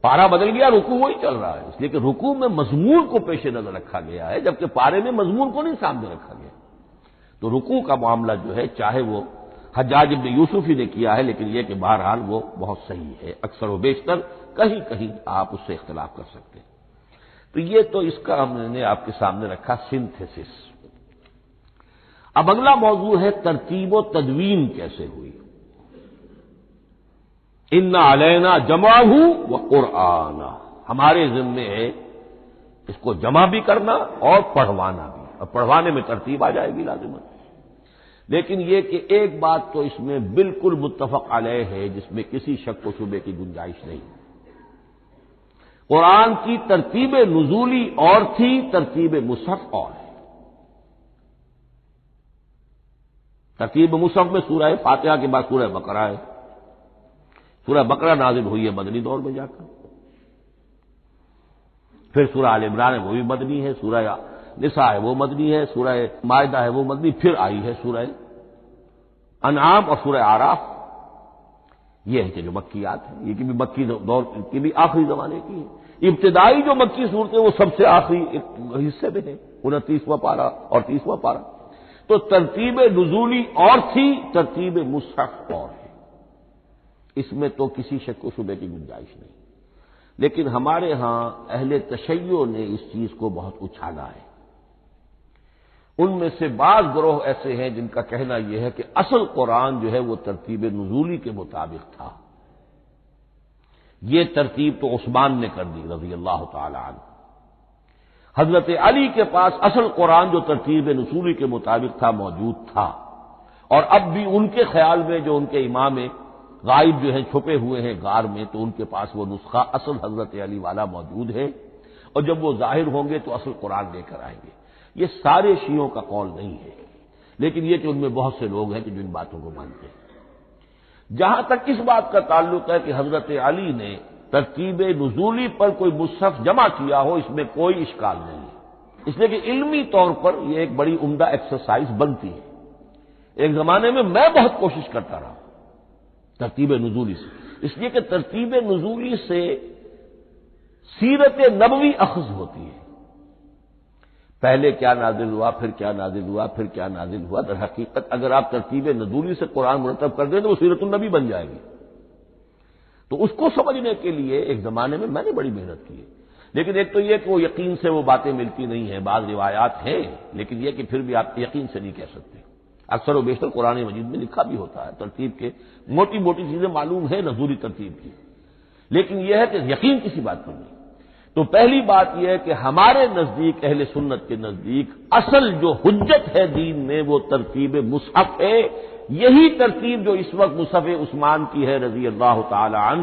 پارا بدل گیا رکوع وہی چل رہا ہے، اس لیے کہ رکوع میں مضمون کو پیش نظر رکھا گیا ہے، جبکہ پارے میں مضمون کو نہیں سامنے رکھا گیا۔ تو رکوع کا معاملہ جو ہے چاہے وہ حجاج ابن یوسف ہی نے کیا ہے، لیکن یہ کہ بہرحال وہ بہت صحیح ہے، اکثر و بیشتر کہیں کہیں آپ اس سے اختلاف کر سکتے ہیں۔ تو یہ تو اس کا ہم نے آپ کے سامنے رکھا سنتھیسس۔ اب اگلا موضوع ہے ترتیب و تدوین کیسے ہوئی۔ ان علینا جمعہ و قرآن، ہمارے ذمے ہے اس کو جمع بھی کرنا اور پڑھوانا بھی، اور پڑھوانے میں ترتیب آ جائے گی لازماً۔ لیکن یہ کہ ایک بات تو اس میں بالکل متفق علیہ ہے، جس میں کسی شک و شبے کی گنجائش نہیں۔ قرآن کی ترتیب نزولی اور تھی، ترتیب مصحف اور ہے۔ ترتیب مصحف میں سورہ فاتحہ کے بعد سورہ بقرہ ہے۔ سورہ بقرہ نازل ہوئی ہے مدنی دور میں جا کر، پھر سورہ آل عمران ہے وہ بھی مدنی ہے، سورہ نساء ہے وہ مدنی ہے، سورہ مائدہ ہے وہ مدنی، پھر آئی ہے سورہ انعام اور سورہ اعراف۔ یہ ہے کہ جو مکیات ہیں، یہ کہ بھی مکی دور کی بھی آخری زمانے کی ہے۔ ابتدائی جو مکی صورتیں وہ سب سے آخری حصے میں ہیں، 29واں پارہ اور 30واں پارہ۔ تو ترتیب نزولی اور تھی، ترتیب مصحف اور ہے، اس میں تو کسی شک و شبے کی گنجائش نہیں۔ لیکن ہمارے ہاں اہل تشیع نے اس چیز کو بہت اچھالا ہے۔ ان میں سے بعض گروہ ایسے ہیں جن کا کہنا یہ ہے کہ اصل قرآن جو ہے وہ ترتیب نزولی کے مطابق تھا، یہ ترتیب تو عثمان نے کر دی رضی اللہ تعالی عنہ۔ حضرت علی کے پاس اصل قرآن جو ترتیب نزولی کے مطابق تھا موجود تھا، اور اب بھی ان کے خیال میں جو ان کے امام غائب جو ہیں چھپے ہوئے ہیں غار میں، تو ان کے پاس وہ نسخہ اصل حضرت علی والا موجود ہے، اور جب وہ ظاہر ہوں گے تو اصل قرآن لے کر آئیں گے۔ یہ سارے شیعوں کا قول نہیں ہے، لیکن یہ کہ ان میں بہت سے لوگ ہیں کہ جو ان باتوں کو مانتے ہیں۔ جہاں تک اس بات کا تعلق ہے کہ حضرت علی نے ترتیب نزولی پر کوئی مصحف جمع کیا ہو، اس میں کوئی اشکال نہیں ہے، اس لیے کہ علمی طور پر یہ ایک بڑی عمدہ ایکسرسائز بنتی ہے۔ ایک زمانے میں بہت کوشش کرتا رہا ترتیب نزولی سے، اس لیے کہ ترتیب نزولی سے سیرت نبوی اخذ ہوتی ہے، پہلے کیا نازل ہوا، پھر کیا نازل ہوا، پھر کیا نازل ہوا۔ در حقیقت اگر آپ ترتیب نزولی سے قرآن مرتب کر دیں تو وہ سیرت النبی بن جائے گی۔ تو اس کو سمجھنے کے لیے ایک زمانے میں نے بڑی محنت کی ہے، لیکن ایک تو یہ کہ وہ یقین سے وہ باتیں ملتی نہیں ہیں، بعض روایات ہیں، لیکن یہ کہ پھر بھی آپ یقین سے نہیں کہہ سکتے۔ اکثر و بیشتر قرآن مجید میں لکھا بھی ہوتا ہے، ترتیب کے موٹی موٹی چیزیں معلوم ہے نزولی ترتیب کی، لیکن یہ ہے کہ یقین کسی بات پر نہیں۔ تو پہلی بات یہ ہے کہ ہمارے نزدیک، اہل سنت کے نزدیک، اصل جو حجت ہے دین میں وہ ترتیب مصحف ہے۔ یہی ترتیب جو اس وقت مصحف عثمان کی ہے رضی اللہ تعالی عنہ،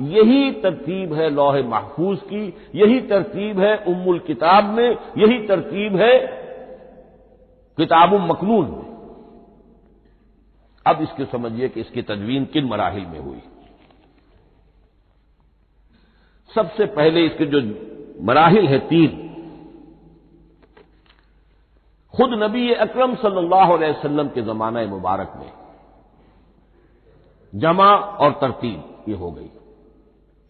یہی ترتیب ہے لوح محفوظ کی، یہی ترتیب ہے ام الکتاب میں، یہی ترتیب ہے کتاب مکنون میں۔ اب اس کو سمجھیے کہ اس کی تدوین کن مراحل میں ہوئی۔ سب سے پہلے اس کے جو مراحل ہے 3، خود نبی اکرم صلی اللہ علیہ وسلم کے زمانہ مبارک میں جمع اور ترتیب یہ ہو گئی،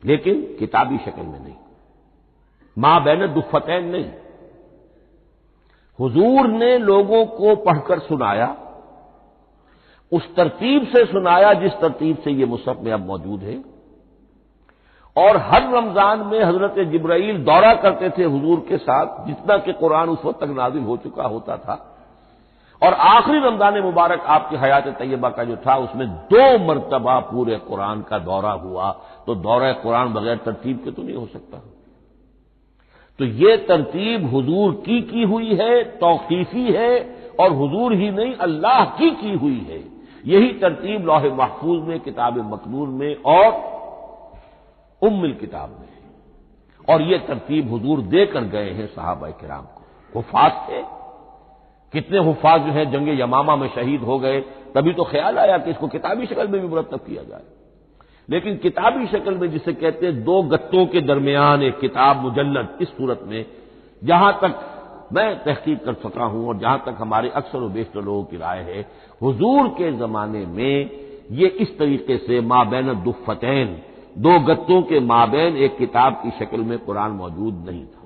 لیکن کتابی شکل میں نہیں، ما بین الدفتین نہیں۔ حضور نے لوگوں کو پڑھ کر سنایا، اس ترتیب سے سنایا جس ترتیب سے یہ مصحف میں اب موجود ہے، اور ہر رمضان میں حضرت جبرائیل دورہ کرتے تھے حضور کے ساتھ، جتنا کہ قرآن اس وقت تک نازل ہو چکا ہوتا تھا، اور آخری رمضان مبارک آپ کی حیات طیبہ کا جو تھا اس میں 2 مرتبہ پورے قرآن کا دورہ ہوا، تو دورہ قرآن بغیر ترتیب کے تو نہیں ہو سکتا۔ تو یہ ترتیب حضور کی ہوئی ہے، توقیفی ہے، اور حضور ہی نہیں اللہ کی ہوئی ہے۔ یہی ترتیب لوح محفوظ میں، کتاب مکنون میں اور ام الکتاب میں ہے، اور یہ ترتیب حضور دے کر گئے ہیں صحابہ کرام کو۔ حفاظ تھے، کتنے حفاظ جو ہیں جنگ یمامہ میں شہید ہو گئے، تبھی تو خیال آیا کہ اس کو کتابی شکل میں بھی مرتب کیا جائے، لیکن کتابی شکل میں جسے کہتے ہیں 2 گتوں کے درمیان ایک کتاب مجلد، اس صورت میں جہاں تک میں تحقیق کر سکا ہوں اور جہاں تک ہمارے اکثر و بیشتر لوگوں کی رائے ہے، حضور کے زمانے میں یہ اس طریقے سے ما بین الدفتین، 2 گتوں کے مابین ایک کتاب کی شکل میں قرآن موجود نہیں تھا،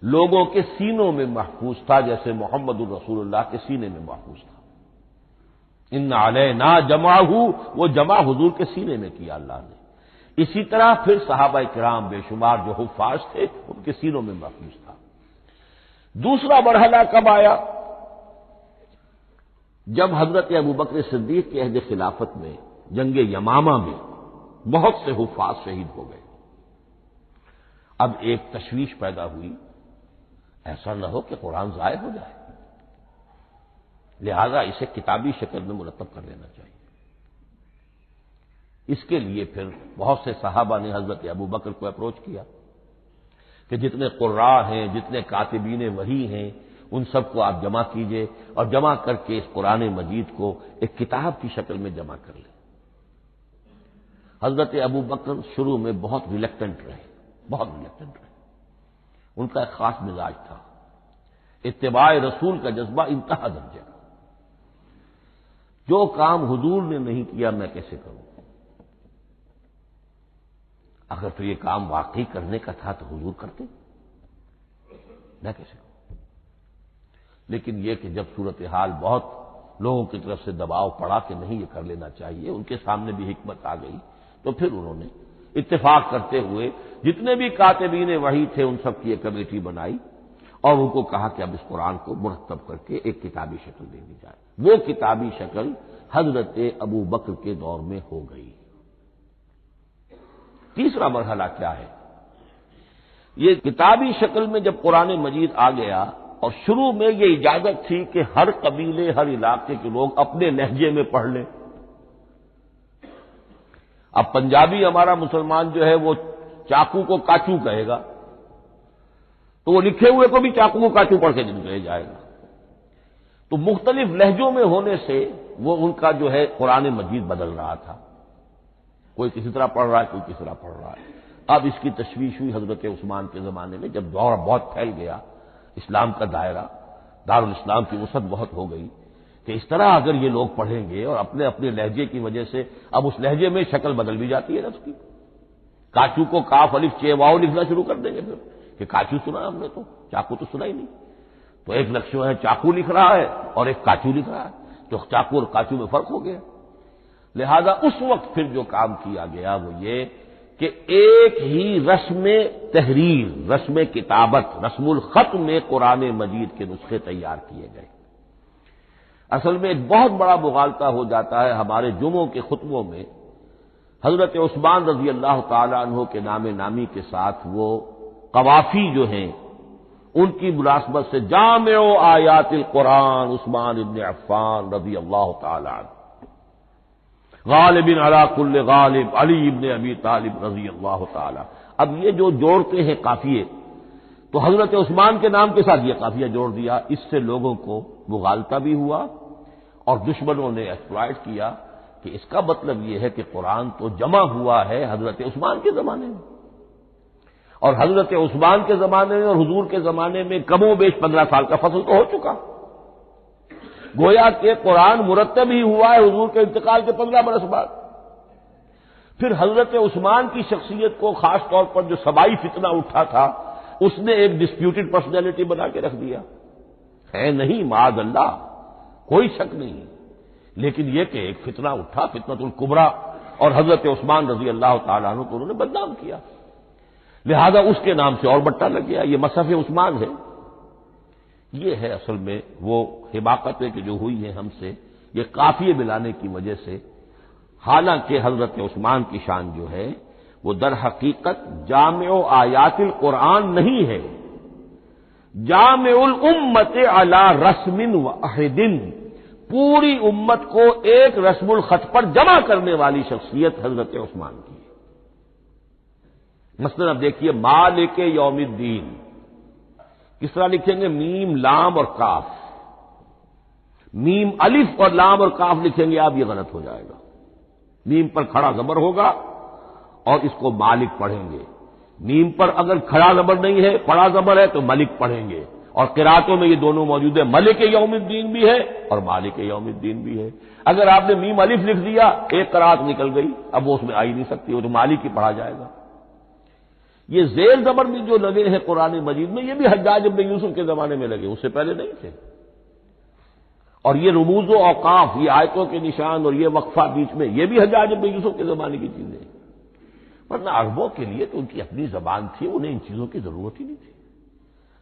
لوگوں کے سینوں میں محفوظ تھا، جیسے محمد الرسول اللہ کے سینے میں محفوظ تھا۔ ان علینا جمعہ، وہ جمع حضور کے سینے میں کیا اللہ نے. اسی طرح پھر صحابہ کرام بے شمار جو حفاظ تھے ان کے سینوں میں محفوظ تھا. دوسرا مرحلہ کب آیا؟ جب حضرت ابوبکر صدیق کے عہد خلافت میں جنگ یمامہ میں بہت سے حفاظ شہید ہو گئے. اب ایک تشویش پیدا ہوئی، ایسا نہ ہو کہ قرآن ضائع ہو جائے، لہذا اسے کتابی شکل میں مرتب کر لینا چاہیے. اس کے لیے پھر بہت سے صحابہ نے حضرت ابوبکر کو اپروچ کیا کہ جتنے قراء ہیں، جتنے کاتبین وحی ہیں، ان سب کو آپ جمع کیجئے اور جمع کر کے اس قرآن مجید کو ایک کتاب کی شکل میں جمع کر لیں. حضرت ابوبکر شروع میں بہت ریلیکٹنٹ رہے. ان کا ایک خاص مزاج تھا، اتباع رسول کا جذبہ انتہا درجے کا. جو کام حضور نے نہیں کیا میں کیسے کروں؟ اگر تو یہ کام واقعی کرنے کا تھا تو حضور کرتے، میں کیسے کروں؟ لیکن یہ کہ جب صورتحال بہت لوگوں کی طرف سے دباؤ پڑا کہ نہیں یہ کر لینا چاہیے، ان کے سامنے بھی حکمت آ گئی، تو پھر انہوں نے اتفاق کرتے ہوئے جتنے بھی کاتبین وحی تھے ان سب کی ایک کمیٹی بنائی اور ان کو کہا کہ اب اس قرآن کو مرتب کر کے ایک کتابی شکل دے دی جائے. وہ کتابی شکل حضرت ابوبکر کے دور میں ہو گئی. تیسرا مرحلہ کیا ہے؟ یہ کتابی شکل میں جب قرآن مجید آ گیا اور شروع میں یہ اجازت تھی کہ ہر قبیلے، ہر علاقے کے لوگ اپنے لہجے میں پڑھ لیں. اب پنجابی ہمارا مسلمان جو ہے وہ چاقو کو کاچو کہے گا تو وہ لکھے ہوئے کو بھی چاقو کو کاچو پڑھ کے کہے جائے گا. تو مختلف لہجوں میں ہونے سے وہ ان کا جو ہے قرآن مجید بدل رہا تھا. کوئی کسی طرح پڑھ رہا ہے، کوئی کسی طرح پڑھ رہا ہے. اب اس کی تشویش ہوئی حضرت عثمان کے زمانے میں، جب دور بہت پھیل گیا، اسلام کا دائرہ، دارالاسلام کی وسعت بہت ہو گئی کہ اس طرح اگر یہ لوگ پڑھیں گے اور اپنے اپنے لہجے کی وجہ سے اب اس لہجے میں شکل بدل بھی جاتی ہے لفظ کی. کاچو کو کاف الف چے واؤ لکھنا شروع کر دیں گے پھر کہ کاچو سنا ہم نے، تو چاقو تو سنا ہی نہیں. تو ایک لکشو ہے چاقو لکھ رہا ہے اور ایک کاچو لکھ رہا ہے، تو چاقو اور کاچو میں فرق ہو گیا. لہذا اس وقت پھر جو کام کیا گیا وہ یہ کہ ایک ہی رسم تحریر، رسم کتابت، رسم الخط میں قرآن مجید کے نسخے تیار کیے گئے. اصل میں ایک بہت بڑا مغالطہ ہو جاتا ہے ہمارے جمعوں کے خطبوں میں. حضرت عثمان رضی اللہ تعالی عنہ کے نام نامی کے ساتھ وہ قوافی جو ہیں ان کی مناسبت سے جامع آیات القرآن عثمان ابن عفان رضی اللہ تعالی عنہ، غالب علی کل غالب علی ابن ابی طالب رضی اللہ تعالی. اب یہ جو جوڑتے ہیں قافیے، تو حضرت عثمان کے نام کے ساتھ یہ قافیہ جوڑ دیا. اس سے لوگوں کو مغالطہ بھی ہوا اور دشمنوں نے ایکسپلائٹ کیا کہ اس کا مطلب یہ ہے کہ قرآن تو جمع ہوا ہے حضرت عثمان کے زمانے میں، اور حضرت عثمان کے زمانے میں اور حضور کے زمانے میں کم و بیش 15 سال کا فصل تو ہو چکا. گویا کہ قرآن مرتب ہی ہوا ہے حضور کے انتقال کے 15 برس بعد. پھر حضرت عثمان کی شخصیت کو خاص طور پر جو سبائی فتنہ اٹھا تھا اس نے ایک ڈسپیوٹڈ پرسنالٹی بنا کے رکھ دیا ہے. نہیں معاذ اللہ، کوئی شک نہیں، لیکن یہ کہ ایک فتنہ اٹھا، فتنۃ الکبریٰ، اور حضرت عثمان رضی اللہ تعالیٰ عنہ کو انہوں نے بدنام کیا. لہذا اس کے نام سے اور بٹا لگ گیا، یہ مصحف عثمان ہے. یہ ہے اصل میں وہ حماقتیں کہ جو ہوئی ہیں ہم سے، یہ قافیے ملانے کی وجہ سے. حالانکہ حضرت عثمان کی شان جو ہے وہ در حقیقت جامع آیات القرآن نہیں ہے، جامع الامت علی رسم واحد، پوری امت کو ایک رسم الخط پر جمع کرنے والی شخصیت حضرت عثمان کی ہے. مثلا اب دیکھیے مالک یوم الدین کس طرح لکھیں گے؟ میم لام اور کاف. میم الف اور لام اور کاف لکھیں گے آپ، یہ غلط ہو جائے گا. میم پر کھڑا زبر ہوگا اور اس کو مالک پڑھیں گے. میم پر اگر کھڑا زبر نہیں ہے، پڑا زبر ہے تو ملک پڑھیں گے. اور قراتوں میں یہ دونوں موجود ہے، ملک یوم الدین بھی ہے اور مالک یوم الدین بھی ہے. اگر آپ نے میم الف لکھ دیا ایک قرات نکل گئی، اب وہ اس میں آ ہی نہیں سکتی، وہ تو مالک ہی پڑھا جائے گا. یہ زیر زبر بھی جو لگے ہیں قرآن مجید میں، یہ بھی حجاج ابن یوسف کے زمانے میں لگے، اس سے پہلے نہیں تھے. اور یہ رموز و اوقاف، یہ آیتوں کے نشان اور یہ وقفہ بیچ میں، یہ بھی حجاج بن یوسف کے زمانے کی چیزیں ہیں، ورنہ عربوں کے لیے تو ان کی اپنی زبان تھی، انہیں ان چیزوں کی ضرورت ہی نہیں تھی۔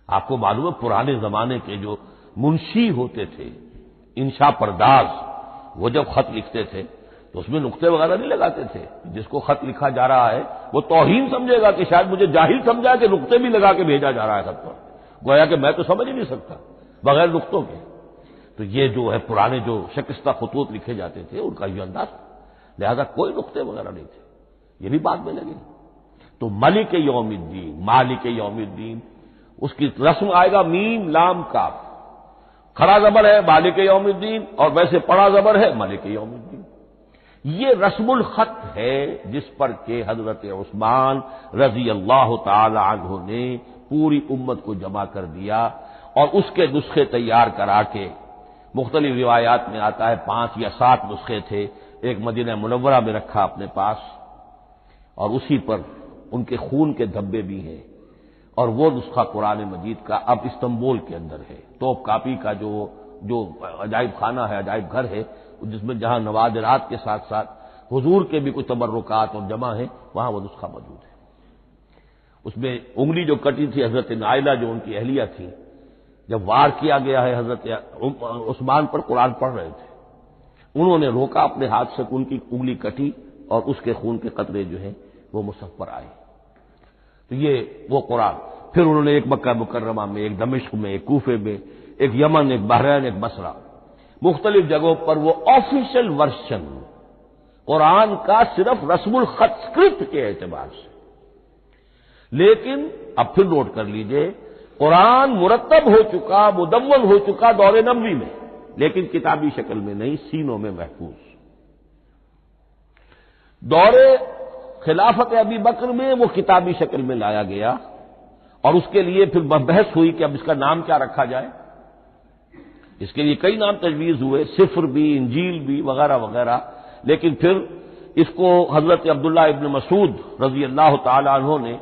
آپ کو معلوم ہے پرانے زمانے کے جو منشی ہوتے تھے، انشا پرداز، وہ جب خط لکھتے تھے تو اس میں نقطے وغیرہ نہیں لگاتے تھے۔ جس کو خط لکھا جا رہا ہے وہ توہین سمجھے گا کہ شاید مجھے جاہل سمجھا کہ نقطے بھی لگا کے بھیجا جا رہا ہے خط پر، گویا کہ میں تو سمجھ ہی نہیں سکتا بغیر نقطوں کے۔ تو یہ جو ہے پرانے جو شکستہ خطوط لکھے جاتے تھے ان کا یہ انداز تھا، لہذا کوئی نقطے وغیرہ نہیں تھے، یہ بھی بعد میں لگے۔ تو ملک یوم الدین، مالک یوم الدین، اس کی رسم آئے گا میم لام کاف، کھڑا زبر ہے مالک یوم الدین اور ویسے پڑا زبر ہے ملک یوم الدین۔ یہ رسم الخط ہے جس پر کہ حضرت عثمان رضی اللہ تعالی عنہ نے پوری امت کو جمع کر دیا اور اس کے نسخے تیار کرا کے، مختلف روایات میں آتا ہے 5 یا 7 نسخے تھے، ایک مدینہ منورہ میں رکھا اپنے پاس، اور اسی پر ان کے خون کے دھبے بھی ہیں، اور وہ نسخہ قرآن مجید کا اب استنبول کے اندر ہے، توپ کاپی کا جو عجائب خانہ ہے، عجائب گھر ہے، جس میں جہاں نوادرات کے ساتھ ساتھ حضور کے بھی کچھ تبرکات اور جمع ہیں، وہاں وہ نسخہ موجود ہے۔ اس میں انگلی جو کٹی تھی حضرت نائلہ جو ان کی اہلیہ تھی، جب وار کیا گیا ہے حضرت عثمان پر، قرآن پڑھ رہے تھے، انہوں نے روکا اپنے ہاتھ سے، ان کی انگلی کٹی اور اس کے خون کے قطرے جو ہیں وہ مصحف پر آئے۔ تو یہ وہ قرآن، پھر انہوں نے ایک مکہ مکرمہ میں، ایک دمشق میں، ایک کوفے میں، ایک یمن، ایک بحرین، ایک بصرہ، مختلف جگہوں پر وہ آفیشل ورژن قرآن کا صرف رسم الخط اسکرپٹ کے اعتبار سے۔ لیکن اب پھر نوٹ کر لیجئے، قرآن مرتب ہو چکا، مدون ہو چکا دور نبوی میں، لیکن کتابی شکل میں نہیں، سینوں میں محفوظ۔ دور خلافت ابی بکر میں وہ کتابی شکل میں لایا گیا، اور اس کے لیے پھر بحث ہوئی کہ اب اس کا نام کیا رکھا جائے۔ اس کے لیے کئی نام تجویز ہوئے، سفر بھی، انجیل بھی، وغیرہ وغیرہ، لیکن پھر اس کو حضرت عبداللہ ابن مسعود رضی اللہ تعالی عنہ نے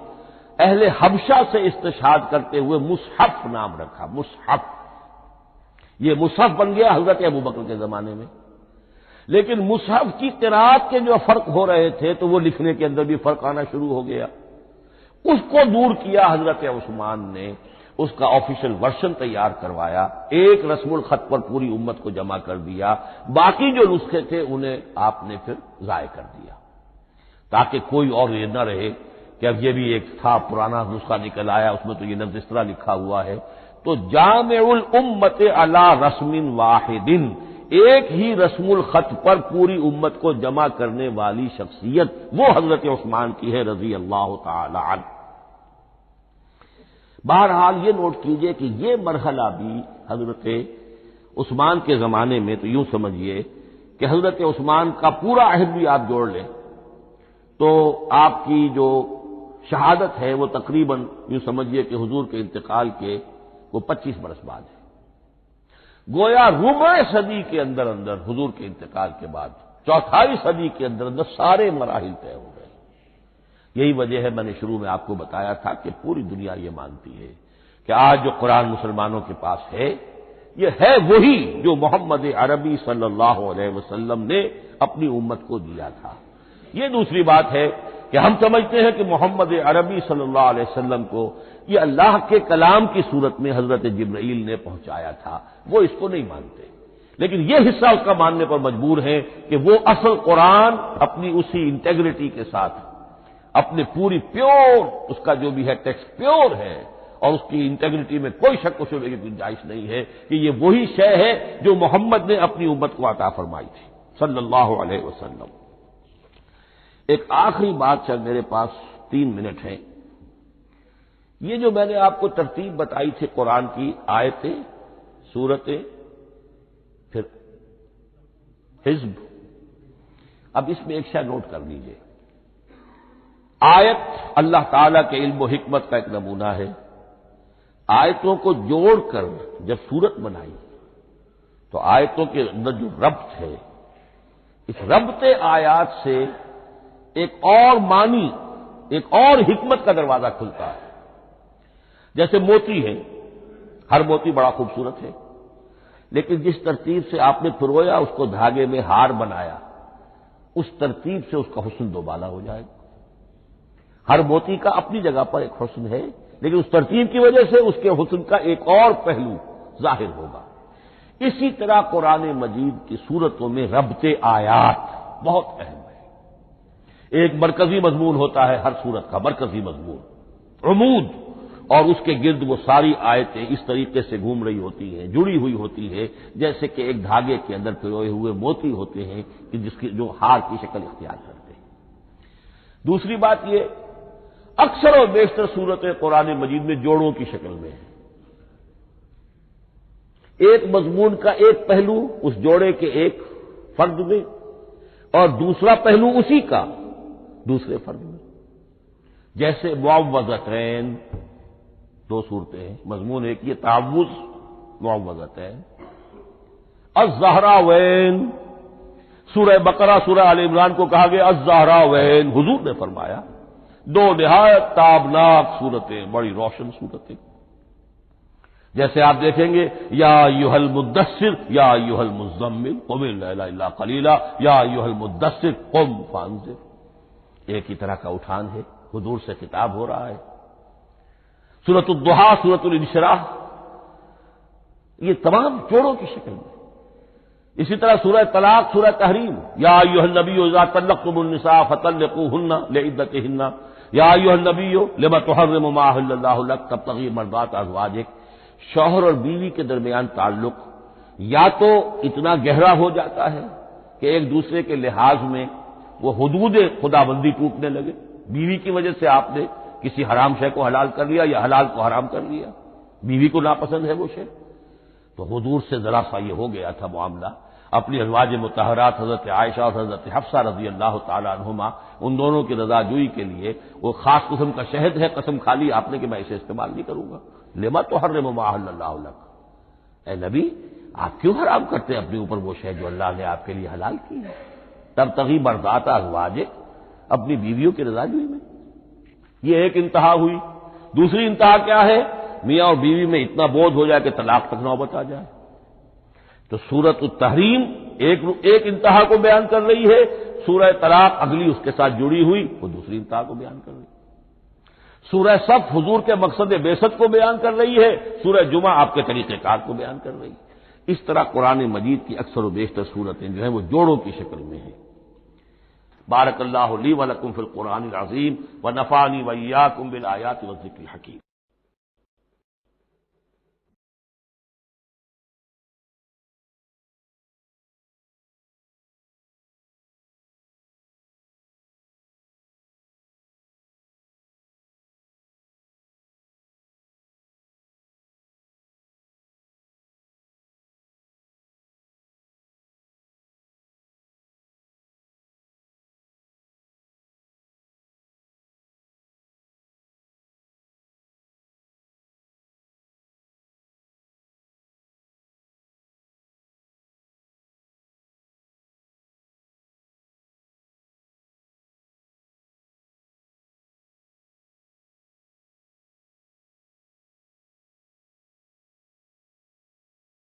اہل حبشہ سے استشہاد کرتے ہوئے مصحف نام رکھا، مصحف۔ یہ مصحف بن گیا حضرت ابو بکر کے زمانے میں، لیکن مصحف کی قراءت کے جو فرق ہو رہے تھے تو وہ لکھنے کے اندر بھی فرق آنا شروع ہو گیا، اس کو دور کیا حضرت عثمان نے، اس کا آفیشل ورژن تیار کروایا، ایک رسم الخط پر پوری امت کو جمع کر دیا، باقی جو نسخے تھے انہیں آپ نے پھر ضائع کر دیا، تاکہ کوئی اور یہ نہ رہے کہ اب یہ بھی ایک تھا پرانا نسخہ نکل آیا، اس میں تو یہ لفظ اس طرح لکھا ہوا ہے۔ تو جامع الامت علی رسم واحد، ایک ہی رسم الخط پر پوری امت کو جمع کرنے والی شخصیت وہ حضرت عثمان کی ہے رضی اللہ تعالی عنہ۔ بہرحال یہ نوٹ کیجئے کہ یہ مرحلہ بھی حضرت عثمان کے زمانے میں، تو یوں سمجھیے کہ حضرت عثمان کا پورا عہد بھی آپ جوڑ لیں تو آپ کی جو شہادت ہے وہ تقریباً یوں سمجھیے کہ حضور کے انتقال کے وہ 25 برس بعد ہے، گویا ربع صدی کے اندر اندر حضور کے انتقال کے بعد، چوتھائی صدی کے اندر اندر سارے مراحل طے ہو گئے۔ یہی وجہ ہے، میں نے شروع میں آپ کو بتایا تھا کہ پوری دنیا یہ مانتی ہے کہ آج جو قرآن مسلمانوں کے پاس ہے، یہ ہے وہی جو محمد عربی صلی اللہ علیہ وسلم نے اپنی امت کو دیا تھا۔ یہ دوسری بات ہے کہ ہم سمجھتے ہیں کہ محمد عربی صلی اللہ علیہ وسلم کو یہ اللہ کے کلام کی صورت میں حضرت جبرائیل نے پہنچایا تھا، وہ اس کو نہیں مانتے، لیکن یہ حصہ اس کا ماننے پر مجبور ہے کہ وہ اصل قرآن اپنی اسی انٹیگریٹی کے ساتھ، اپنے پوری پیور، اس کا جو بھی ہے ٹیکسٹ پیور ہے، اور اس کی انٹیگریٹی میں کوئی شک و شبہ کی گنجائش نہیں ہے کہ یہ وہی شے ہے جو محمد نے اپنی امت کو عطا فرمائی تھی صلی اللہ علیہ وسلم۔ ایک آخری بات چل، میرے پاس 3 منٹ ہیں، یہ جو میں نے آپ کو ترتیب بتائی تھی قرآن کی، آیتیں، سورتیں، پھر حزب، اب اس میں ایک شے نوٹ کر لیجئے، آیت اللہ تعالی کے علم و حکمت کا ایک نمونہ ہے، آیتوں کو جوڑ کر جب سورت بنائی تو آیتوں کے اندر جو ربط ہے، اس ربط آیات سے ایک اور معنی، ایک اور حکمت کا دروازہ کھلتا ہے۔ جیسے موتی ہے، ہر موتی بڑا خوبصورت ہے، لیکن جس ترتیب سے آپ نے پرویا، اس کو دھاگے میں ہار بنایا، اس ترتیب سے اس کا حسن دوبالا ہو جائے گا۔ ہر موتی کا اپنی جگہ پر ایک حسن ہے، لیکن اس ترتیب کی وجہ سے اس کے حسن کا ایک اور پہلو ظاہر ہوگا۔ اسی طرح قرآن مجید کی صورتوں میں ربط آیات بہت اہم ہے۔ ایک مرکزی مضمون ہوتا ہے ہر صورت کا، مرکزی مضمون عمود، اور اس کے گرد وہ ساری آیتیں اس طریقے سے گھوم رہی ہوتی ہیں، جڑی ہوئی ہوتی ہے، جیسے کہ ایک دھاگے کے اندر پروئے ہوئے موتی ہوتے ہیں کہ جس کی جو ہار کی شکل اختیار کرتے ہیں۔ دوسری بات یہ، اکثر اور بیشتر صورتیں قرآن مجید میں جوڑوں کی شکل میں ہیں۔ ایک مضمون کا ایک پہلو اس جوڑے کے ایک فرد میں، اور دوسرا پہلو اسی کا دوسرے فرد میں، جیسے معوذتین، دو صورتیں ہیں، مضمون ایک یہ تعوذ معوذتین، الزہراوین، سورہ بقرہ سورہ آل عمران کو کہا گیا الزہراوین، حضور نے فرمایا دو نہایت تابناک صورتیں، بڑی روشن صورتیں۔ جیسے آپ دیکھیں گے یا ایھا المدثر یا ایھا المزمل قم اللیل الا قلیلا یا ایھا المدثر قم فانذر، ایک ہی طرح کا اٹھان ہے، حضور سے خطاب ہو رہا ہے۔ سورۃ الضحیٰ، سورۃ الانشراح، یہ تمام جوڑوں کی شکل میں۔ اسی طرح سورہ طلاق، سورہ تحریم، یا ایھا النبی اذا طلقتم النساء فطلقوهن لعدتهن یا ایھا النبی لما تحرم ما احل اللہ لک تبتغی مرضات ازواجک۔ شوہر اور بیوی کے درمیان تعلق یا تو اتنا گہرا ہو جاتا ہے کہ ایک دوسرے کے لحاظ میں وہ حدود خدابندی ٹوٹنے لگے، بیوی کی وجہ سے آپ نے کسی حرام شے کو حلال کر لیا یا حلال کو حرام کر لیا، بیوی کو ناپسند ہے وہ شے، تو حضور سے ذرا سا یہ ہو گیا تھا معاملہ۔ اپنی ازواج مطہرات حضرت عائشہ اور حضرت حفصہ رضی اللہ تعالیٰ عنہما، ان دونوں کی رضا جوئی کے لیے وہ خاص قسم کا شہد ہے، قسم کھا لی آپ نے کہ میں اسے استعمال نہیں کروں گا۔ لما تحرم ما احل اللہ لک، اے نبی آپ کیوں حرام کرتے ہیں اپنے اوپر وہ شے جو اللہ نے آپ کے لیے حلال کی ہے؟ تبتغی مرضات ازواجک، اپنی بیویوں کی رضا جوئی میں۔ یہ ایک انتہا ہوئی۔ دوسری انتہا کیا ہے؟ میاں اور بیوی میں اتنا بودھ ہو جائے کہ طلاق تک نوبت آ جائے۔ تو سورۃ التحریم ایک انتہا کو بیان کر رہی ہے، سورہ طلاق اگلی اس کے ساتھ جڑی ہوئی وہ دوسری انتہا کو بیان کر رہی ہے۔ سورہ صف حضور کے مقصد بعثت کو بیان کر رہی ہے، سورہ جمعہ آپ کے طریقہ کار کو بیان کر رہی ہے۔ اس طرح قرآن مجید کی اکثر و بیشتر صورتیں جو ہیں وہ جوڑوں کی شکل میں ہیں۔ بارک اللہ لی و لکم فی القرآن العظیم ونفعنی وإیاکم بالآیات والذکر الحکیم۔